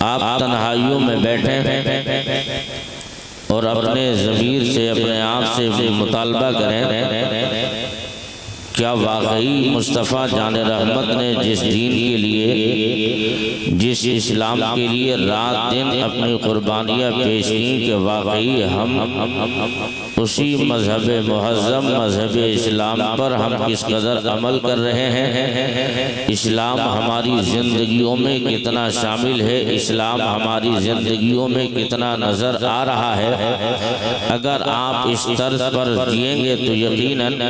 آپ تنہائیوں میں بیٹھیں اور اپنے ضمیر سے اپنے آپ سے مطالبہ کریں، کیا واقعی مصطفیٰ جان رحمت نے جس دین کے لیے، جس اسلام کے لیے رات دن اپنی قربانیاں پیش کی، کہ واقعی ہم اسی مذہب مہذب مذہب اسلام پر ہم کس قدر عمل کر رہے ہیں؟ اسلام ہماری زندگیوں میں کتنا شامل ہے؟ اسلام ہماری زندگیوں میں کتنا نظر آ رہا ہے؟ اگر آپ اس طرز پر جئیں گے تو یقیناً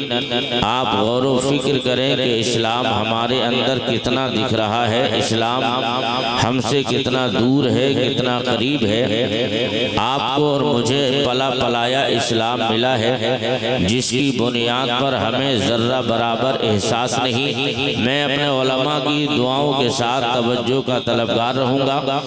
آپ غور و فکر کریں کہ اسلام ہمارے اندر کتنا دکھ رہا ہے، اسلام ہم سے کتنا دور ہے، کتنا قریب ہے۔ آپ کو اور مجھے پلا پلایا اسلام ملا ہے، جس کی بنیاد پر ہمیں ذرہ برابر احساس نہیں۔ میں اپنے علماء کی دعاؤں کے ساتھ توجہ کا طلبگار رہوں گا۔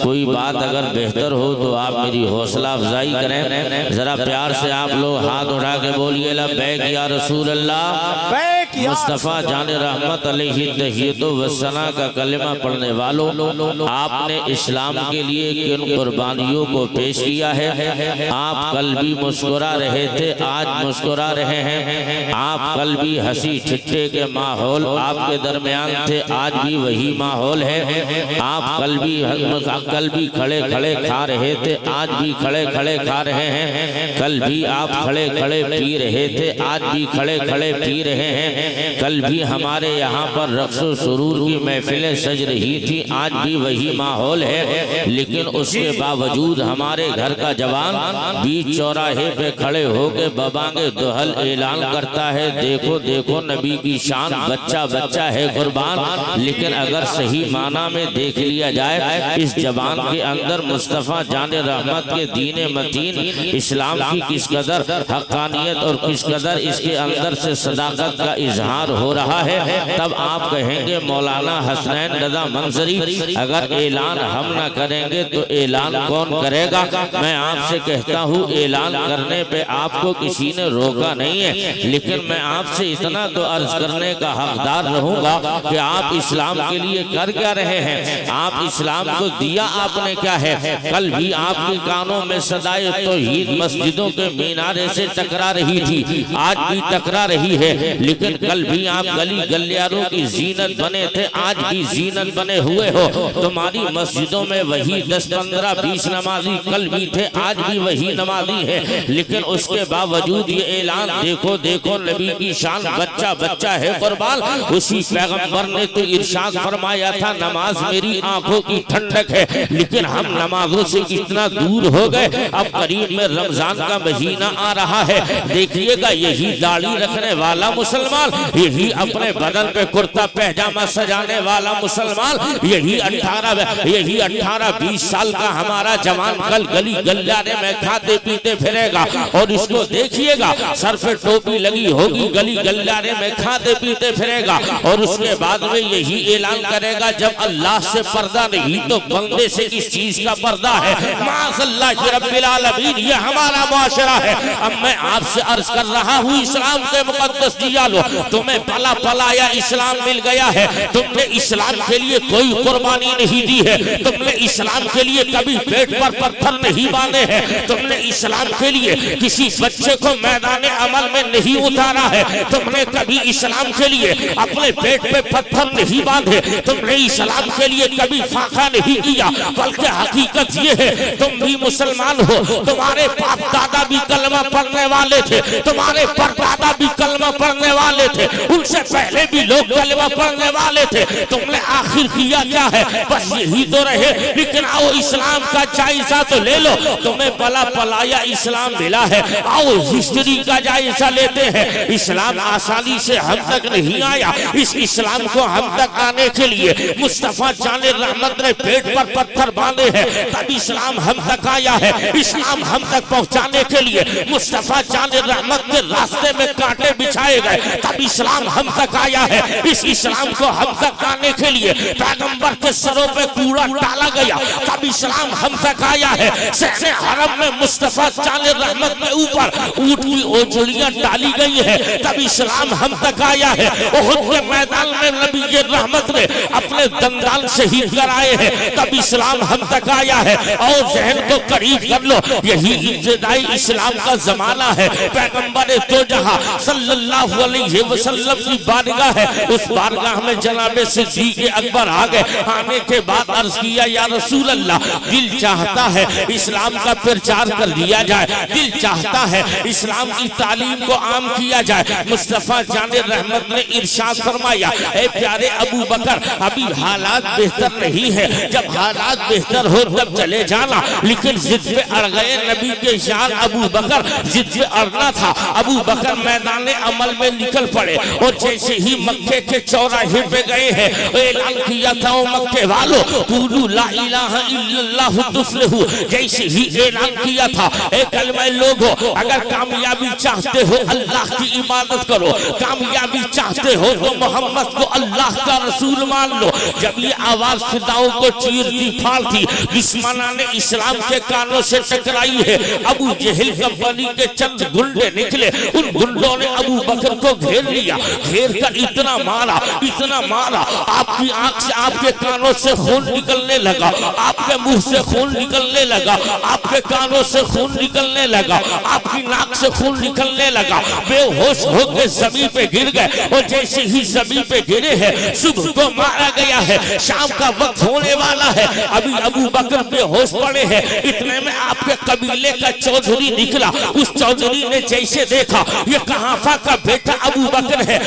کوئی بات اگر بہتر ہو تو آپ میری حوصلہ افزائی کریں۔ ذرا پیار سے آپ لوگ ہاتھ اٹھا کے بولیے لبیک یا رسول اللہ۔ مصطفیٰ جان رحمت علیہ تحیت و ثنا کا کلمہ پڑھنے والوں، آپ نے اسلام کے لیے کن قربانیوں کو پیش کیا ہے؟ آپ کل بھی مسکرا رہے تھے، آج مسکرا رہے ہیں۔ آپ کل بھی ہنسی ٹھٹے کے ماحول آپ کے درمیان تھے، آج بھی وہی ماحول ہے۔ آپ کل بھی کھڑے کھڑے کھا رہے تھے، آج بھی کھڑے کھڑے کھا رہے ہیں۔ کل بھی آپ کھڑے کھڑے پی رہے تھے، آج بھی کھڑے کھڑے پی رہے ہیں۔ کل بھی ہمارے یہاں پر رقص و سرور کی محفلیں سج رہی تھی، آج بھی وہی ماحول ہے۔ لیکن اس کے باوجود ہمارے گھر کا جوان بیچ چوراہے پہ کھڑے ہو کے ببانگ دہل اعلان کرتا ہے، دیکھو دیکھو نبی کی شان، بچہ بچہ ہے قربان۔ لیکن اگر صحیح معنی میں دیکھ لیا جائے، اس جوان کے اندر مصطفیٰ جان رحمت کے دین متین اسلام کی کس قدر حقانیت اور کس قدر اس کے اندر سے صداقت کا اظہار ہو رہا ہے، تب آپ کہیں گے مولانا حسنین رضا منظری اگر اعلان ہم نہ کریں گے تو اعلان کون کرے گا؟ میں آپ سے کہتا ہوں اعلان کرنے پہ آپ کو کسی نے روکا نہیں ہے، لیکن میں آپ سے اتنا تو عرض کرنے کا حقدار رہوں گا کہ آپ اسلام کے لیے کر کیا رہے ہیں؟ آپ اسلام کو دیا آپ نے کیا ہے؟ کل بھی آپ کے کانوں میں صدائے توحید مسجدوں کے مینارے سے ٹکرا رہی تھی، آج بھی ٹکرا رہی ہے۔ لیکن کل بھی آپ گلی گلیاروں کی زینت بنے تھے، آج بھی زینت بنے ہوئے ہو۔ تمہاری مسجدوں میں وہی 10 15 20 نمازی کل بھی تھے، آج بھی وہی نمازی ہے۔ لیکن اس کے باوجود یہ اعلان، دیکھو دیکھو نبی کی شان، بچہ بچہ ہے قربان۔ اسی پیغمبر نے تو ارشاد فرمایا تھا نماز میری آنکھوں کی ٹھنڈک ہے، لیکن ہم نمازوں سے کتنا دور ہو گئے۔ اب قریب میں رمضان کا مہینہ آ رہا ہے، دیکھیے گا یہی داڑھی رکھنے والا مسلمان، یہی اپنے بدن پہ کرتا پہجامہ سجانے والا مسلمان، یہی 18 20 سال کا ہمارا جوان کل گلی گلیارے میں کھاتے پیتے پھرے گا، اور اس کو دیکھیے گا سر پہ ٹوپی لگی ہوگی، گلی گلیارے میں کھاتے پیتے پھرے گا، اور اس کے بعد میں یہی اعلان کرے گا جب اللہ سے پردہ نہیں تو بندے سے کس چیز کا پردہ ہے؟ معاذ اللہ رب العالمین، یہ ہمارا معاشرہ ہے۔ اب میں آپ سے عرض کر رہا ہوں اسلام کے مقدس جیالو، تمہیں پلا پلایا اسلام مل گیا ہے، تم نے اسلام کے لیے کوئی قربانی نہیں دی ہے، تم نے اسلام کے لیے کبھی پیٹ پر پتھر نہیں باندھے ہیں، تم نے اسلام کے لیے کسی بچے کو میدان عمل میں نہیں اتارا ہے، تم نے کبھی اسلام کے لیے اپنے پیٹ پہ پتھر نہیں باندھے، تم نے اسلام کے لیے کبھی فاقہ نہیں کیا، بلکہ حقیقت یہ ہے تم بھی مسلمان ہو، تمہارے باپ دادا بھی کلمہ پڑھنے والے تھے، تمہارے پردادا بھی کلمہ پڑھنے والے تھے، ان سے پہلے بھی لوگ کلمہ پڑھنے والے تھے، تم نے آخر کیا کیا ہے؟ بس یہی تو رہے۔ لیکن آؤ اسلام کا جائزہ تو لے لو، تمہیں پلا پلایا اسلام ملا ہے، آؤ ہسٹری کا جائزہ لیتے ہیں۔ اسلام آسانی سے ہم تک نہیں آیا، اس اسلام کو ہم تک آنے کے لیے مصطفیٰ جان رحمت نے پیٹ پر پتھر باندھے ہیں، تب اسلام ہم تک آیا ہے۔ اسلام ہم تک پہنچانے کے لیے مصطفیٰ جان رحمت کے راستے میں کانٹے بچھائے گئے، تب تب اسلام ہم تک آیا ہے. اس اسلام کو ہم تک آنے کے لیے پیغمبر کے سروں پہ کوڑا ڈالا گیا. تب اسلام ہم تک آیا ہے. شہر حرم میں مصطفیٰ جان رحمت کے اوپر اونٹ کی اوجڑیاں ڈالی گئی ہیں. تب اسلام ہم تک آیا ہے. احد کے میدان میں نبی رحمت نے اپنے دندان شہید کرائے ہیں. تب اسلام ہم تک آیا ہے. اور ذہن کو قریب کر لو, یہی ابتدائی اسلام کا زمانہ ہے. پیغمبر تو جہاں صلی اللہ علیہ وسلم کی بارگاہ ہے, اس بارگاہ میں جناب صدیق اکبر آگئے. آنے کے بعد عرض کیا یا رسول اللہ, دل چاہتا ہے اسلام کا پرچار کر دیا جائے, دل چاہتا ہے اسلام کی تعلیم کو عام کیا جائے. مصطفیٰ جان رحمت نے ارشاد فرمایا, اے پیارے ابو بکر, ابھی حالات بہتر نہیں ہے, جب حالات بہتر ہو تب چلے جانا. لیکن ضد پہ اڑ گئے نبی کے شان ابو بکر, ضد پہ اڑنا تھا. ابو بکر میدان عمل میں نکل پڑے اور جیسے ہی مکے کے چوراہے پہ گئے ہیں اعلان کیا تھا او مکے والو قولوا لا الہ الا اللہ تفلحوا. جیسے ہی اعلان کیا تھا اے کلمہ لوگو, اگر کامیابی چاہتے ہو اللہ کی عبادت کرو, کامیابی چاہتے ہو تو محمد کو اللہ کا رسول مان لو. جب یہ آواز فضاؤں کو چیرتی پھاڑتی دشمنان نے اسلام کے کانوں سے ٹکرائی ہے. ابو جہل کمپنی کے چند گنڈے نکلے, ان گنڈوں نے ابو بکر کو گھیر لیا. گھیر کر اتنا مارا, اتنا مارا, آپ کی آنکھ سے آپ کے کانوں سے خون نکلنے لگا, آپ کے منہ سے خون نکلنے لگا, آپ کے کانوں سے خون نکلنے لگا, آپ کی ناک سے خون نکلنے لگا. بے ہوش ہو کے زمین پہ گر گئے اور جیسے ہی زمین پہ گرے ہیں صبح کو مارا گیا ہے, شام کا وقت ہونے والا ہے. ابھی ابو بکر بے ہوش پڑے ہیں. اتنے میں آپ کے قبیلے کا چودھری نکلا. اس چودھری نے جیسے دیکھا یہ کہافہ کا بیٹا ابو بکر ہے,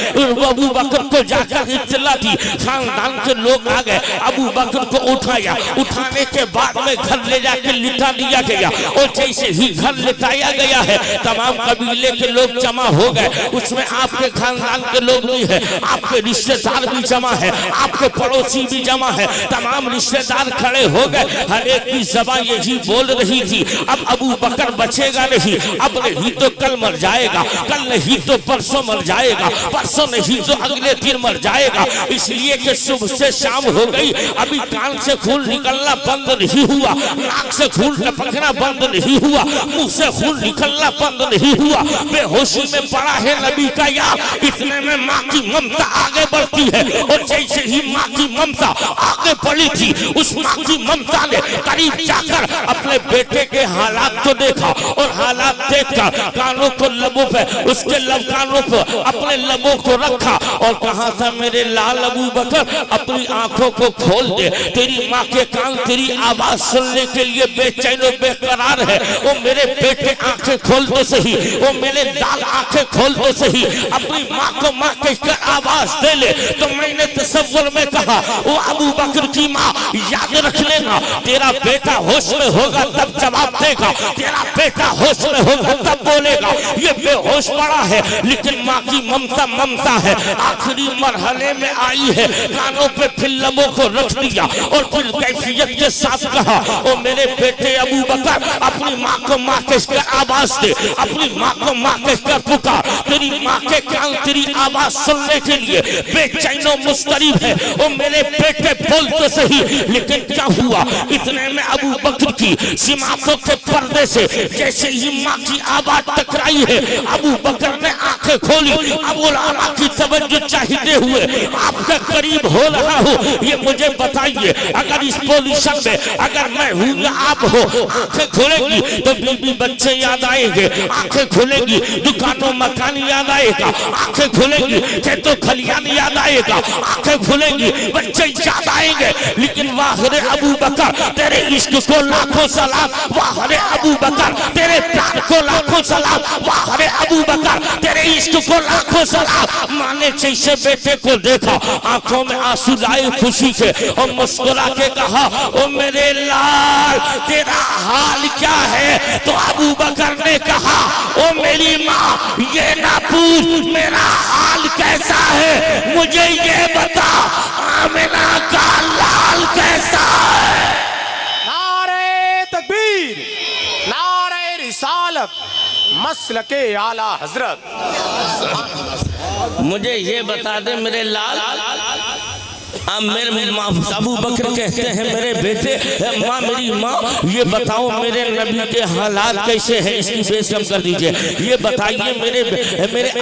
ابو بکر کو جا کر اطلاع دی. خاندان کے لوگ آ گئے, ابو بکر کو اٹھایا. اٹھانے کے بعد میں گھر لے جا کے لٹا دیا گیا اور جیسے ہی گھر لٹایا گیا ہے تمام قبیلے کے لوگ جمع ہو گئے. اس میں آپ کے خاندان کے لوگ بھی ہیں, آپ کے رشتہ دار بھی جمع ہیں, آپ کے پڑوسی بھی جمع ہیں. تمام رشتہ دار کھڑے ہو گئے. ہر ایک کی زبان یہی بول رہی تھی, اب ابو بکر بچے گا نہیں, اب نہیں تو کل مر جائے گا, کل نہیں تو پرسوں مر جائے گا, پرسوں نہیں تو اگلے دن مر جائے گا. اس لیے کہ صبح سے شام ہو گئی, ابھی کان سے خون نکلنا بند نہیں ہوا, ناک سے خون ٹپکنا بند نہیں ہوا, منہ سے خون نکلنا بند نہیں ہوا. بے ہوشی میں پڑا ہے نبی کا یار. اتنے میں ماں کی ممتا آگے بڑھتی ہے اور جیسے ہی ماں کی ممتا آگے بڑھی تھی, اس ماں کی ممتا نے قریب جا کر اپنے بیٹے کے حالات کو دیکھا اور حالات دیکھ کر کانوں کو لبوں پہ, اس کے لب کانوں پہ اپنے لبوں کو رکھا اور کہا تھا میرے لال ابو بکر اپنی آنکھوں کو کھول دے, تیری ماں کے کان تیری آواز سننے کے لیے بے چین و بے قرار ہے. وہ میرے بیٹے آنکھیں کھول دو صحیح, وہ میرے لال آنکھیں کھول دو صحیح, اپنی ماں کو ماں کہہ کر آواز دے لے. تو میں نے تصور میں کہا وہ ابو بکر کی ماں یاد رکھ لینا, تیرا بیٹا ہوش میں ہوگا تب جواب دے گا, تیرا بیٹا ہوش میں ہوگا تب بولے گا. یہ بے ہوش پڑا ہے لیکن ماں کی ممتا ہے, آخری مرحلے میں آئی ہے. کانوں پہ پھر لبوں کو رکھ دیا اور پھر کیفیت کے ساتھ کہا او میرے بیٹے ابو بکر اپنی ماں کو ماں کہہ کر آواز دے, اپنی ماں کو ماں کہہ کر پکار. تیری ماں کے کان تیری آواز سننے کے لیے بے چین و مضطرب ہے. او میرے بیٹے بول تو صحیح. لیکن کیا ہوا, اتنے میں ابو بکر کی سماعتوں کے پردے سے جیسے ہی ماں کی آواز ٹکرائی ہے, ابو بکر نے آنکھیں کھولی. ابو العلا کی توجہ چاہتے ہوئے آپ کے قریب ہو رہا ہوں, یہ مجھے بتائیے اگر اس پوزیشن میں اگر میں ہوں یا آپ ہو, آنکھیں کھولے گی تو بیوی بچے یاد آئیں گے, آنکھیں کھولے گی دکانوں مکان یاد آئے گا, آنکھیں کھولے گی کھیتوں کھلیان یاد آئے گا, آنکھیں کھولے گی بچے یاد آئیں گے. لیکن واہ رے ابو بکر تیرے عشق کو لاکھوں سلام, واہ رے ابو بکر تیرے پیار کو لاکھوں سلام, واہ رے ابو بکر تیرے عشق کو لاکھوں سلام. ماں نے جیسے بیٹے کو دیکھا آنکھوں میں آنسو لائے خوشی کے اور مسکرا کے کہا او میرے لال تیرا حال کیا ہے. تو ابو بکر نے کہا او میری ماں یہ نہ پوچھ میرا حال کیسا ہے, مجھے یہ بتا آمنہ کا لال کیسا ہے. نعرہ تکبیر, نعرہ رسالت, مسلک اعلیٰ حضرت. مجھے یہ بتا دے میرے لال، اب میرے ابو بکر کہتے ہیں میرے بیٹے ماں میری ماں یہ بتاؤ میرے نبی کے حالات کیسے ہیں، اس کی بیس کم کر دیجئے، یہ بتائیے میرے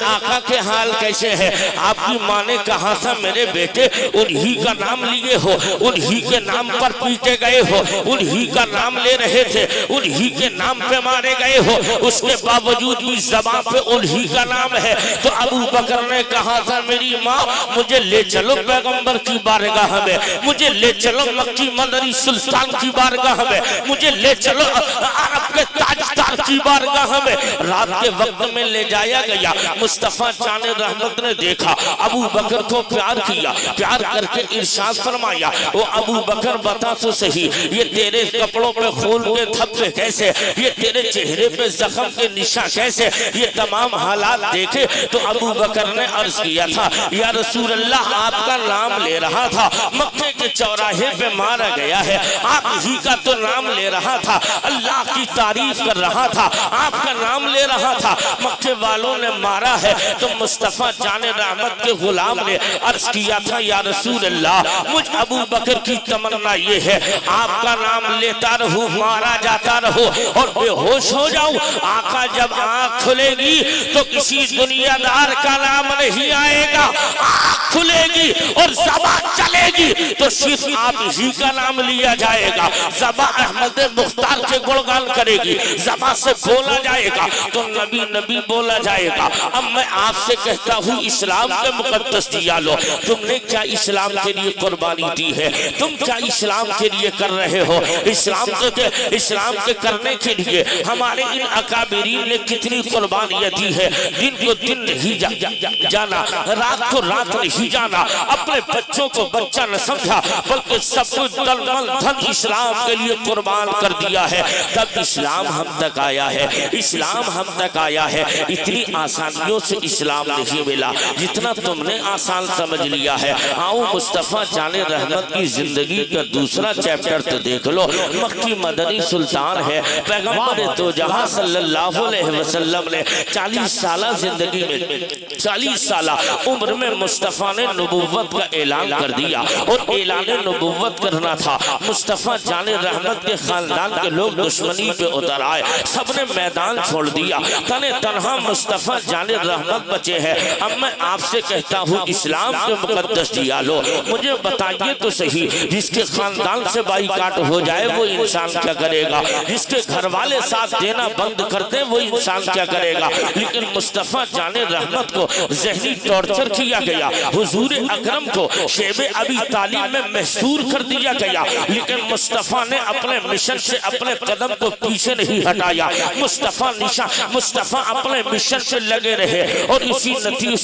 آقا کے حال کیسے ہیں۔ آپ کی ماں نے کہا تھا میرے بیٹے انہی کا نام لیے ہو، انہی کے نام پر پیٹے گئے ہو، انہی کا نام لے رہے تھے، انہی کے نام پہ مارے گئے ہو، اس کے باوجود بھی زبان پہ انہی کا نام ہے۔ تو ابو بکر نے کہا تھا میری ماں مجھے لے چلو پیغمبر کی بارگاہ میں، مجھے لے چلو مکی مدنی سلطان کی بارگاہ میں، مجھے لے چلو عرب کے تاجدار کی بارگاہ میں۔ رات کے وقت میں لے جایا گیا، مصطفیٰ جان رحمت نے دیکھا ابو بکر کو پیار کیا، پیار کر کے ارشاد فرمایا وہ ابو بکر بتا تو صحیح یہ تیرے کپڑوں پہ خون کے دھبے کیسے، یہ تیرے چہرے پہ زخم کے نشان کیسے، یہ تمام حالات دیکھے۔ تو ابو بکر نے عرض کیا تھا یا رسول اللہ آپ کا نام لے رہا تھا، مکے کے چوراہے پہ مارا گیا ہے، آپ ہی کا تو نام لے رہا تھا، اللہ کی تعریف کر رہا تھا، آپ کا نام لے رہا تھا، مکے والوں نے مارا ہے۔ تو مصطفیٰ جان رحمت کے غلام نے عرض کیا تھا یا رسول اللہ مجھ ابو بکر کی تمنا یہ ہے آپ کا نام لیتا رہو، مارا جاتا رہو اور بے ہوش ہو جاؤں، آقا جب آنکھ کھلے گی تو کسی دنیا دار کا نام نہیں آئے گا، آنکھ کھلے گی اور زبان چلے گی تو صرف آپ ہی کا نام لیا جائے گا، زبان احمد مختار کے گڑگان کرے گی، زبان سے بولا جائے گا تو نبی نبی بولا جائے گا۔ اب میں آپ سے کہتا ہوں اسلام کے مقدس دیا لو، تم نے کیا اسلام کے لیے قربانی دی ہے، تم کیا اسلام کے لیے کر رہے ہو، اسلام کے کرنے کے لیے ہمارے ان اکابرین نے کتنی قربانیاں دی ہے، دن کو دن نہیں جانا، رات کو رات نہیں جانا، اپنے بچوں کو بچہ نہ سمجھا بلکہ سب کچھ دل مل دھن اسلام کے لیے قربان کر دیا ہے، تب اسلام ہم تک آیا ہے، اسلام ہم تک آیا ہے۔ اتنی آسانیوں سے اسلام نہیں ملا جتنا تم نے آسان سمجھ لیا ہے۔ آؤ مصطفیٰ جان رحمت کی زندگی کا دوسرا چیپٹر تو دیکھ لو، مکی مدنی سلطان ہے، پیغمبر دو جہاں صلی اللہ علیہ وسلم نے 40 سالہ زندگی میں 40 سالہ عمر میں مصطفیٰ نے نبوت کا اعلان کر دیا، اور اعلان نبوت کرنا تھا۔ مصطفیٰ جان رحمت کے خاندان کے لوگ دشمنی پہ اتر آئے، سب نے میدان چھوڑ دیا، تنے تنہا مصطفیٰ جان رحمت بچے ہیں۔ اب میں آپ سے کہتا ہوں اسلام کے مقدس دیا لو، مجھے بتائیے تو صحیح جس کے خاندان سے بائیکاٹ ہو جائے وہ انسان کیا کرے گا، جس کے گھر والے ساتھ دینا بند کر دیں وہ انسان کیا کرے گا۔ لیکن مصطفیٰ جان رحمت کو ذہنی ٹارچر کیا گیا، حضور اکرم کو شیب ابی طالب میں محصور کر دیا گیا، لیکن مصطفیٰ نے اپنے مشن سے اپنے قدم کو پیچھے نہیں ہٹایا، مصطفیٰ اپنے مشن سے لگے رہے، اور اس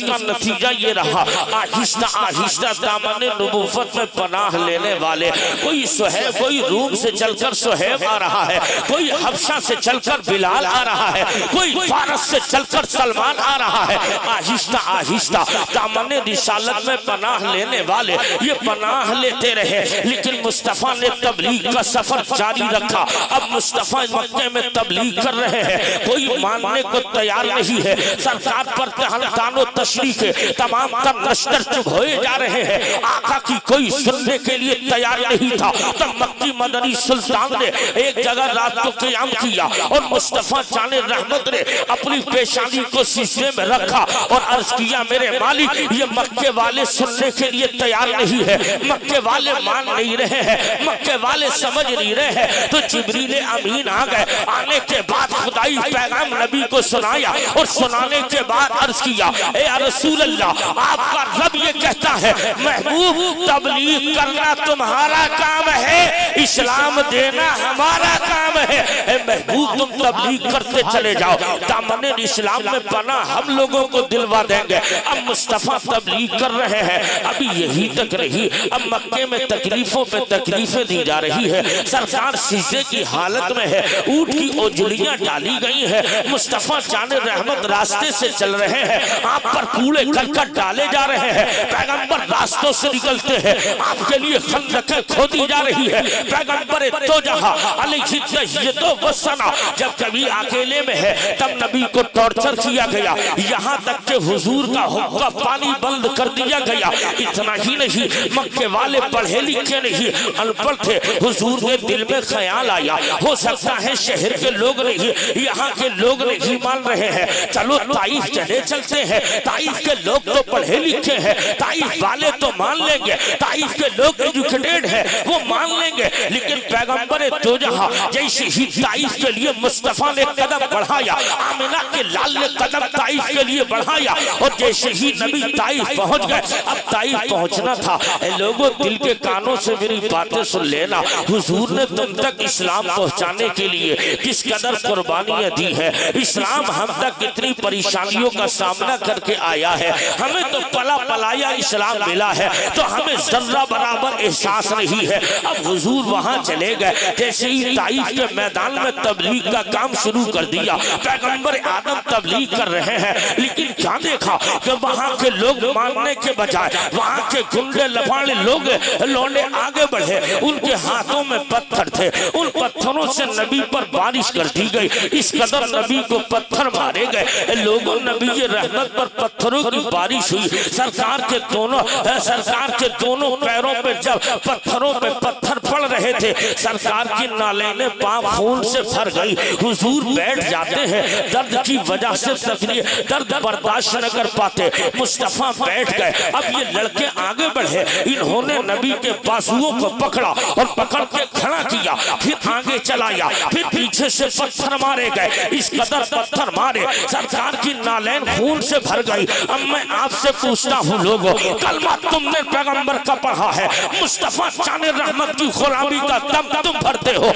کا نتیجہ یہ رہا آہستہ آہستہ دامن نبوت میں پناہ لینے والے، کوئی روم سے چل کر صہیب آ رہا ہے، کوئی حبشہ سے چل کر بلال آ رہا ہے، کوئی فارس سے چل کر سلمان آ رہا ہے، آہستہ آہستہ دامن رسالت میں پناہ لینے والے یہ پناہ لیتے رہے۔ لیکن مصطفیٰ نے تبلیغ کا سفر جاری رکھا، اب مصطفیٰ مکے میں تبلیغ کر رہے ہیں، کوئی ماننے کو تیار نہیں ہے، سرکار پر تہنتان و تشریح کے تمام تر لشکر چپ ہوئے جا رہے ہیں، آقا کی کوئی سننے کے لیے تیار نہیں تھا۔ تب مکی مدنی سلطان نے ایک جگہ رات کو قیام کیا، اور مصطفیٰ جان رحمت نے اپنی پیشانی کو سجدے میں رکھا اور عرض کیا میرے مالک یہ مکے والے سننے کے لیے تیار نہیں ہے، مکے والے مان نہیں رہے ہیں، مکے والے سمجھ نہیں رہے ہیں۔ تو جبریل امین آ گئے، آنے کے بعد خدائی پیغام نبی کو سنایا، اور سنانے کے بعد عرض کیا اے رسول اللہ آپ کا رب یہ کہتا ہے محبوب تبلیغ کرنا تمہارا کام ہے، اسلام دینا ہمارا کام ہے، اے محبوب تم تبلیغ کرتے چلے جاؤ، دامن اسلام میں پناہ ہم لوگوں کو دلوا دیں گے۔ اب مصطفیٰ تبلیغ کر رہے ہیں، ابھی یہی تک رہی، اب مکے میں تکلیفوں پہ تکلیفیں دی جا رہی ہے، سرکار سجدے کی حالت میں ہے، اونٹ کی اوجلیاں ڈالی گئی ہیں، مصطفیٰ جان رحمت راستے سے چل رہے ہیں، آپ پر کوڑے کرکٹ ڈالے جا رہے ہیں، پیغمبر راستوں سے نکلتے ہیں، آپ کے لیے خندقیں کھودی جا رہی ہے، پیغمبر دو جہاں علیہ التحیۃ والثنا جب کبھی اکیلے میں ہے تب نبی کو ٹارچر کیا گیا، یہاں تک کہ حضور کا حقہ پانی بند کر دیا گیا۔ اتنا ہی نہیں، مکے والے پڑھے لکھے نہیں، ان پڑھ تھے۔ حضور کے دل میں خیال آیا ہو سکتا ہے شہر کے لوگ نہیں، یہاں کے لوگ نہیں مان رہے ہیں، چلو طائف چلتے ہیں، طائف کے لوگ تو پڑھے لکھے ہیں، طائف والے تو مان لیں گے، طائف کے لوگ ایجوکیٹڈ ہیں وہ مان لیں گے۔ لیکن پیغمبر دو جہاں جیسے ہی طائف کے لیے مصطفیٰ نے قدم بڑھایا، آمنہ کے لال نے قدم طائف کے لیے بڑھایا، اور جیسے ہی نبی طائف پہنچ گئے۔ اب طائف پہنچنا تھا، اے لوگوں دل کے کانوں سے میری باتیں سن لینا، حضور نے تم تک اسلام پہنچانے کے لیے کس قدر قربانیاں دی ہے، اسلام ہم تک کتنی پریشانیوں کا سامنا کر کے آیا ہے، ہمیں تو پلا پلایا اسلام ملا ہے تو ہمیں ذرہ برابر احساس نہیں ہے۔ اب حضور وہاں چلے گئے، جیسے ہی طائف کے میدان میں تبلیغ کا کام شروع کر دیا، پیغمبر آدم تبلیغ کر رہے ہیں، لیکن کیا دیکھا کہ وہاں کے لوگ ماننے کے بجائے وہاں کے گنڈے لفاڑے لوگ لونے آگے بڑھے، ان کے ہاتھوں میں پتھر تھے، ان پتھروں سے نبی پر بارش کر دی گئی، اس قدر نبی کو پتھر مارے گئے۔ لوگوں نبی رحمت پر پتھروں کی بارش ہوئی، سرکار کے دونوں پیروں پہ جب پتھروں پہ پتھر پڑ رہے تھے، سرکار کی نالینیں پاؤں خون سے بھر گئی۔ حضور بیٹھ جاتے ہیں، درد کی وجہ سے تکلیف درد برداشت نہ کر پاتے، مصطفیٰ بیٹھ گئے۔ اب یہ لڑکے آگے بڑھے، انہوں نے نبی کے بازوؤں کو پکڑا اور پکڑ کے کھڑا کیا، پھر آگے چلایا، پھر پیچھے سے پتھر مارے گئے، اس قدر پتھر مارے سرکار کی نالین خون سے بھر گئی۔ اب میں آپ سے پوچھتا ہوں لوگوں، کلمہ تم نے پیغمبر کا پڑھا ہے، مصطفیٰ جان رحمت کی غلامی کا دم تم بھرتے ہو،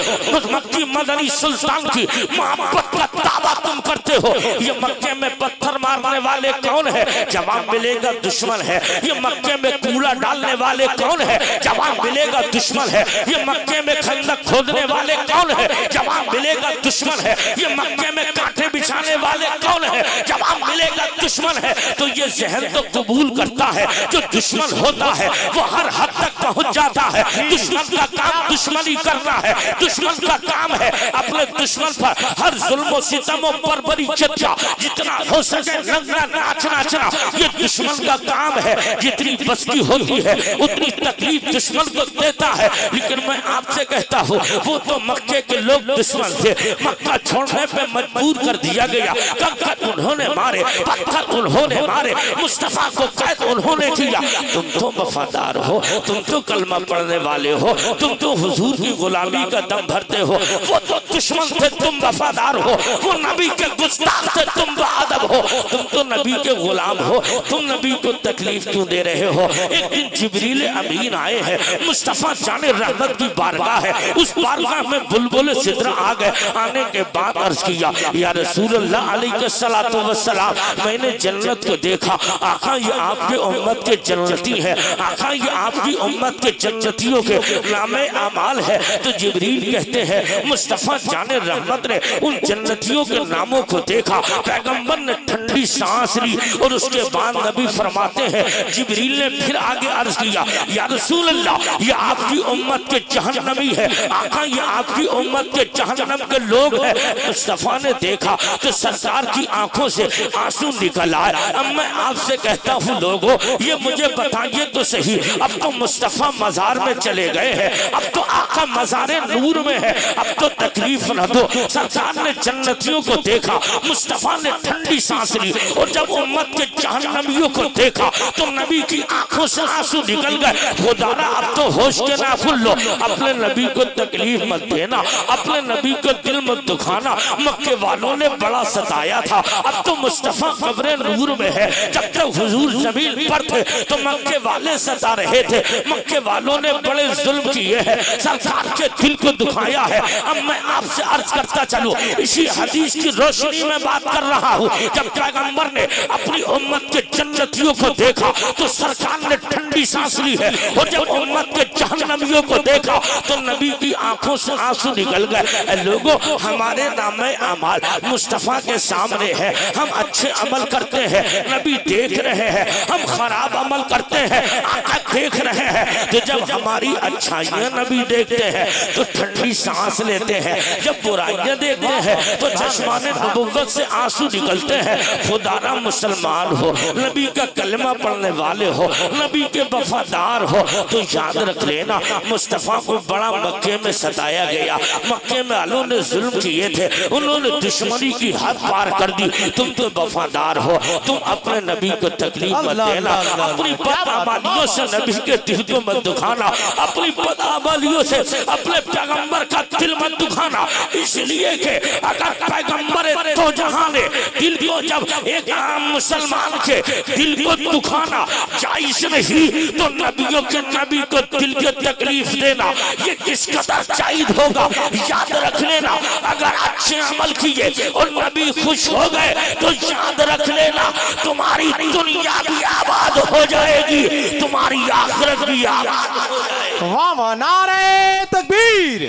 مکی مدنی سلطان کی محبت کا دعویٰ تم کرتے ہو، یہ مکے میں پتھر مارنے والے کون ہے؟ جواب ملے گا دشمن ہے۔ یہ مکے میں کوڑا ڈالنے والے کون ہے؟ جواب ملے گا دشمن ہے۔ یہ مکے میں خندق کھودنے والے کون ہے؟ جواب ملے گا دشمن ہے۔ یہ مکے میں کانٹے بچھانے والے کون ہے؟ جواب ملے گا دشمن ہے۔ تو یہ ذہن تو قبول کرتا ہے جو دشمن ہوتا ہے وہ ہر حد تک پہنچ جاتا ہے۔ دشمن کا کام دشمنی کرنا ہے، دشمن کا کام ہے اپنے دشمن پر ہر ظلم و ستم و بربری چچا جتنا ہو سکے ننگا ناچنا، یہ دشمن کا کام ہے۔ جتنی بس کی ہوتی ہے اتنی تکلیف دشمن کو دیتا ہے، لیکن میں آپ سے کہتا ہوں وہ تو مکے کے لوگ دشمن تھے، مکہ چھوڑنے پہ مجبور کر دیا گیا، کنکر انہوں نے مارے، پتھر انہوں نے مارے، مصطفیٰ کو قید انہوں نے کیا۔ تم تو وفادار ہو، تم تو کلمہ پڑھنے والے ہو، تم تو حضور کی غلامی کا دم بھرتے ہو، وہ تو دشمن تھے تم وفادار ہو، وہ نبی کے گستاخ تھے تم باادب ہو، تم تو نبی کے غلام ہو، تم نبی کو تکلیف کیوں دے رہے ہو؟ ایک دن جبریل امین آئے ہیں، مصطفیٰ جان رحمت کی بارگاہ ہے، اس بارگاہ میں بلبل سدرہ آ گئے، آنے کے بعد عرض کیا یا رسول اللہ علیہ السلام، میں نے جنت کو دیکھا، آقا یہ آپ کے امت کے جنتی ہے، آقا یہ آپ کی امت کے جنتیوں کے نام اعمال ہے۔ تو جبریل کہتے ہیں مصطفیٰ جان رحمت نے ان جنتیوں کے ناموں کو دیکھا، پیغمبر نے ٹھنڈی سانس لی، اور اس کے بعد نبی فرماتے ہیں جبریل نے پھر آگے عرض کیا یا رسول اللہ یہ آپ کی امت کے جہنمی ہے، آقا یہ آپ کی امت کے جہنم کے لوگ ہیں۔ مصطفیٰ نے دیکھا تو سرکار کی آنکھوں سے آنسو نکل آئے۔ اب میں آپ سے کہتا ہوں لوگوں یہ مجھے بتائیے تو صحیح، اب تو مصطفیٰ مزار میں چلے گئے ہیں، اب تو آقا مزار نور میں ہے، اب تو تکلیف نہ دو۔ سرکار نے جنتیوں کو دیکھا، مصطفیٰ نے ٹھنڈی سانس لی، اور جب امت کے جہنمیوں کو دیکھا تو نبی کی آنکھوں سے آنسو نکل گئے۔ خدارا اب تو ہوش کے نافل لو، اپنے نبی کو تکلیف مت دینا، اپنے نبی کو دل مت دکھانا، مکے والوں نے بڑا ستایا تھا، اب تو مصطفیٰ قبر نور میں ہے، جب تک حضور زمین پر تھے تو مکے والے ستا رہے تھے، مکے والوں نے بڑے ظلم کیے ہیں، سرکار کے دل کو دکھایا ہے۔ اب میں آپ سے عرض کرتا چلوں، اسی حدیث کی روشنی میں بات کر رہا ہوں، جب پیغمبر نے اپنی امت کے جنتیوں کو دیکھا تو سرکار نے ٹھنڈی سانس لی ہے، اور جب امت کے جہنمیوں کو دیکھا تو نبی کی آنکھوں سے آنسو نکل گئے۔ اے لوگوں ہمارے نام اعمال مصطفیٰ کے سامنے ہے، ہم اچھے عمل کرتے ہیں، نبی دیکھ رہے ہیں، ہم خراب عمل کرتے ہیں، آقا دیکھ رہے ہیں، تو جب ہماری اچھائیاں نبی دیکھتے دیکھتے ہیں تو ٹھنڈی سانس لیتے ہیں، جب برائیاں دیکھتے ہیں تو چشمان نبوت سے آنسو نکلتے ہیں۔ خدا را مسلمان ہو، نبی کا کلمہ پڑھنے والے ہو، نبی کے وفادار ہو تو یاد رکھ لینا مصطفیٰ کو بڑا مکے میں ستایا گیا، مکے میں والوں نے ظلم کیے تھے، انہوں نے دشمنی کی حد پار کر دی۔ تم تو وفادار ہو، تم اپنے نبی کو تکلیف مت دینا، اپنی بدعمالیوں سے نبی کے دل کو مت دکھانا، اپنی بدعمالیوں سے اپنے پیغمبر کا دل مت دکھانا، اس لیے کہ اگر پیغمبر تو جہاں نے دل کو جب ایک عام مسلمان کے دل کو دکھانا جائز نہیں تو نبیوں کے نبی کو دل کے تکلیف دینا یہ کس قدر جائز ہوگا۔ یاد رکھ لینا اگر اچھے عمل کیے اور نبی خوش ہو گئے تو یاد رکھ لینا تمہاری دنیا بھی آباد ہو جائے گی، تمہاری آخرت بھی آباد ہو جائے گی۔ واہ، نعرہ تکبیر،